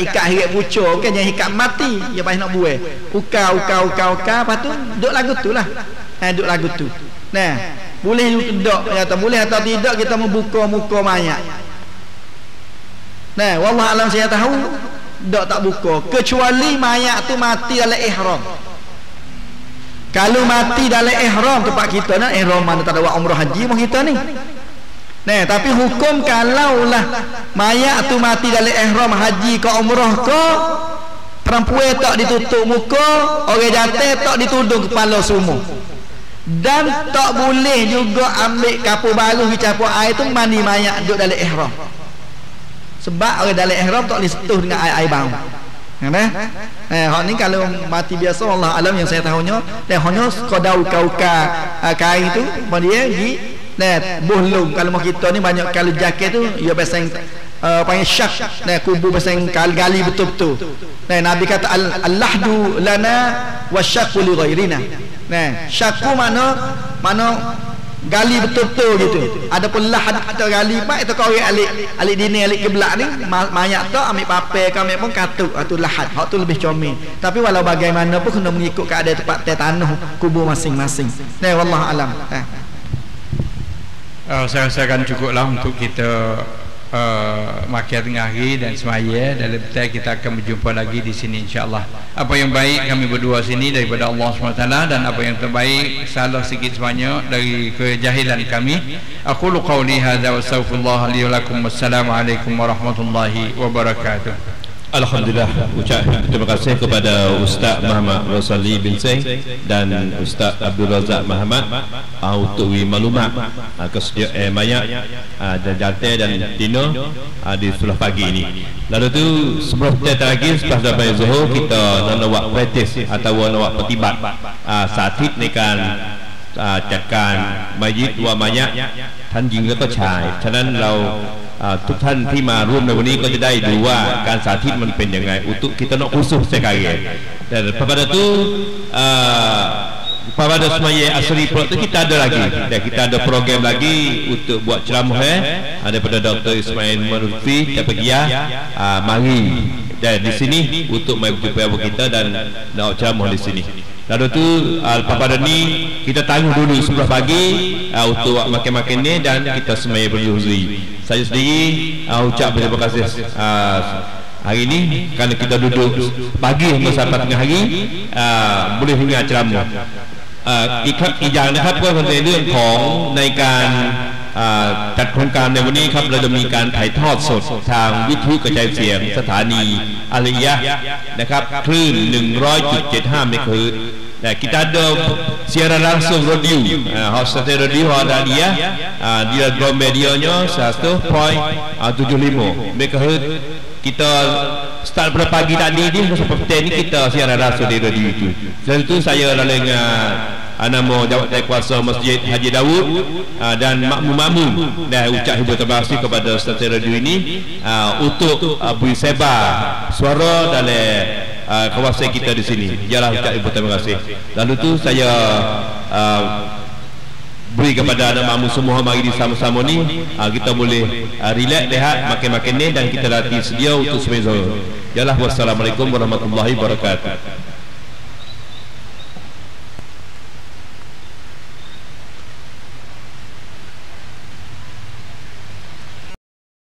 B: ikat hirat pucuk, bukan yang ikat mati, dia payah nak buai. Uka, lepas tu duk lagu tu lah. Duk lagu tu. Nah, boleh tidak atau boleh atau tidak kita membuka muka mayat. Nah, wallah alam saya tahu tak buka kecuali mayat tu mati dalam ihram. Kalau mati dalam ihram tempat kita nak ihram mana tak ada buat umrah haji mah kita ni. Nah, tapi hukum kalaulah mayat tu mati dalam ihram haji ke umrah ke, perempuan tak ditutup muka, orang jatuh tak ditudung kepala semua. Dan tak boleh juga ambil kapur baru dicampur air tu mandi mayat duduk dalam ihram. Sebab orang dalam ihram tak boleh sentuh dengan air bau. Nampak? Hak ni kalau mati biasa Allah alam yang saya tahunya, dan hanya sekadar uka-uka kain tu dia di bohlung. Kalau mau kita ni banyak kalau jaket tu ia pasang panggil syak, kubur pasang gali betul-betul. Nabi kata al-lahdu lana wasyaqu li ghairina. Syaku mana gali betul-betul gitu. Adapun lahad atau gali mak itu kau alik dini alik kiblat ni mayat tu ambil pape kau ambil pun katuk tu lahad. Hak tu lebih comel. Tapi walau bagaimanapun kena mengikut keadaan tempat tanah kubur masing-masing. Wallahu alam.
A: Saya rasakan cukuplah untuk kita makan tengah hari dan semaya. Dalam betul kita akan berjumpa lagi di sini insya-Allah. Apa yang baik kami berdua sini daripada Allah SWT, dan apa yang terbaik salah sikit sebanyak dari kejahilan kami. Aqulu qawli hadza wa astaghfirullah li wa lakum. Wassalamualaikum warahmatullahi wabarakatuh.
C: Alhamdulillah, ucap terima kasih kepada Ustaz Muhammad Rosali bin Seng dan Ustaz Abdul Razak Muhammad untuk maklumat kesediaan mayat dan jantai dan dino di sebelah pagi ini. Lalu tu sebelum kita lagi selepas sampai zuhur kita nak buat praktis atau nak buat pertibat saatitในการจัดการมัยยิตว่ามัยะท่านหญิงและก็ชายฉะนั้นเราทุกท่านที่มาร่วมในวันนี้ก็จะได้ดูว่าการสาธิตมันเป็นยังไง untuk kita nak khusus sekali. Dan pada tu pada semaya asri pro tu kita ada lagi, dan kita ada program lagi untuk buat ceramah daripada Dr. Ismail Marufti Tapagia. Mari dan di sini untuk mai berjumpa kita dan nak ceramah di sini. Lalu tu pada ni kita tangguh dulu sebelah pagi untuk makan-makan ni dan kita semaya berjuzi. Saya sendiri ucap terima kasih hari ini kerana kita duduk pagi hingga sampai tengah hari boleh dengar ceramah. อีกอย่างนะครับก็เป็นเรื่องของในการ จัดโครงการในวันนี้ครับเราจะมีการถ่ายทอดสดทางวิทยุกระจายเสียงสถานีอาริยะนะครับคลื่น 100.75 เมกะเฮิรตซ์ kita ada siaran langsung radio host radio Alia dia drum medianya 100.75 MHz. Kita start pada pagi tadi ni seperti ni kita siaran langsung di radio itu. Selain itu saya lalu nama Jawatan Kuasa Masjid Haji Dawud dan makmum-makmum dan ucap hibur terima kasih kepada stesen radio ini untuk beri sebar suara dalam kawasan kita di sini. Ialah ucap ibu terima kasih. Lalu tu saya beri kepada anak makmum semua mari di sama-sama ni kita boleh relax lihat makin-makin ni dan kita latih sedia untuk semua. Ialah wassalamualaikum warahmatullahi wabarakatuh.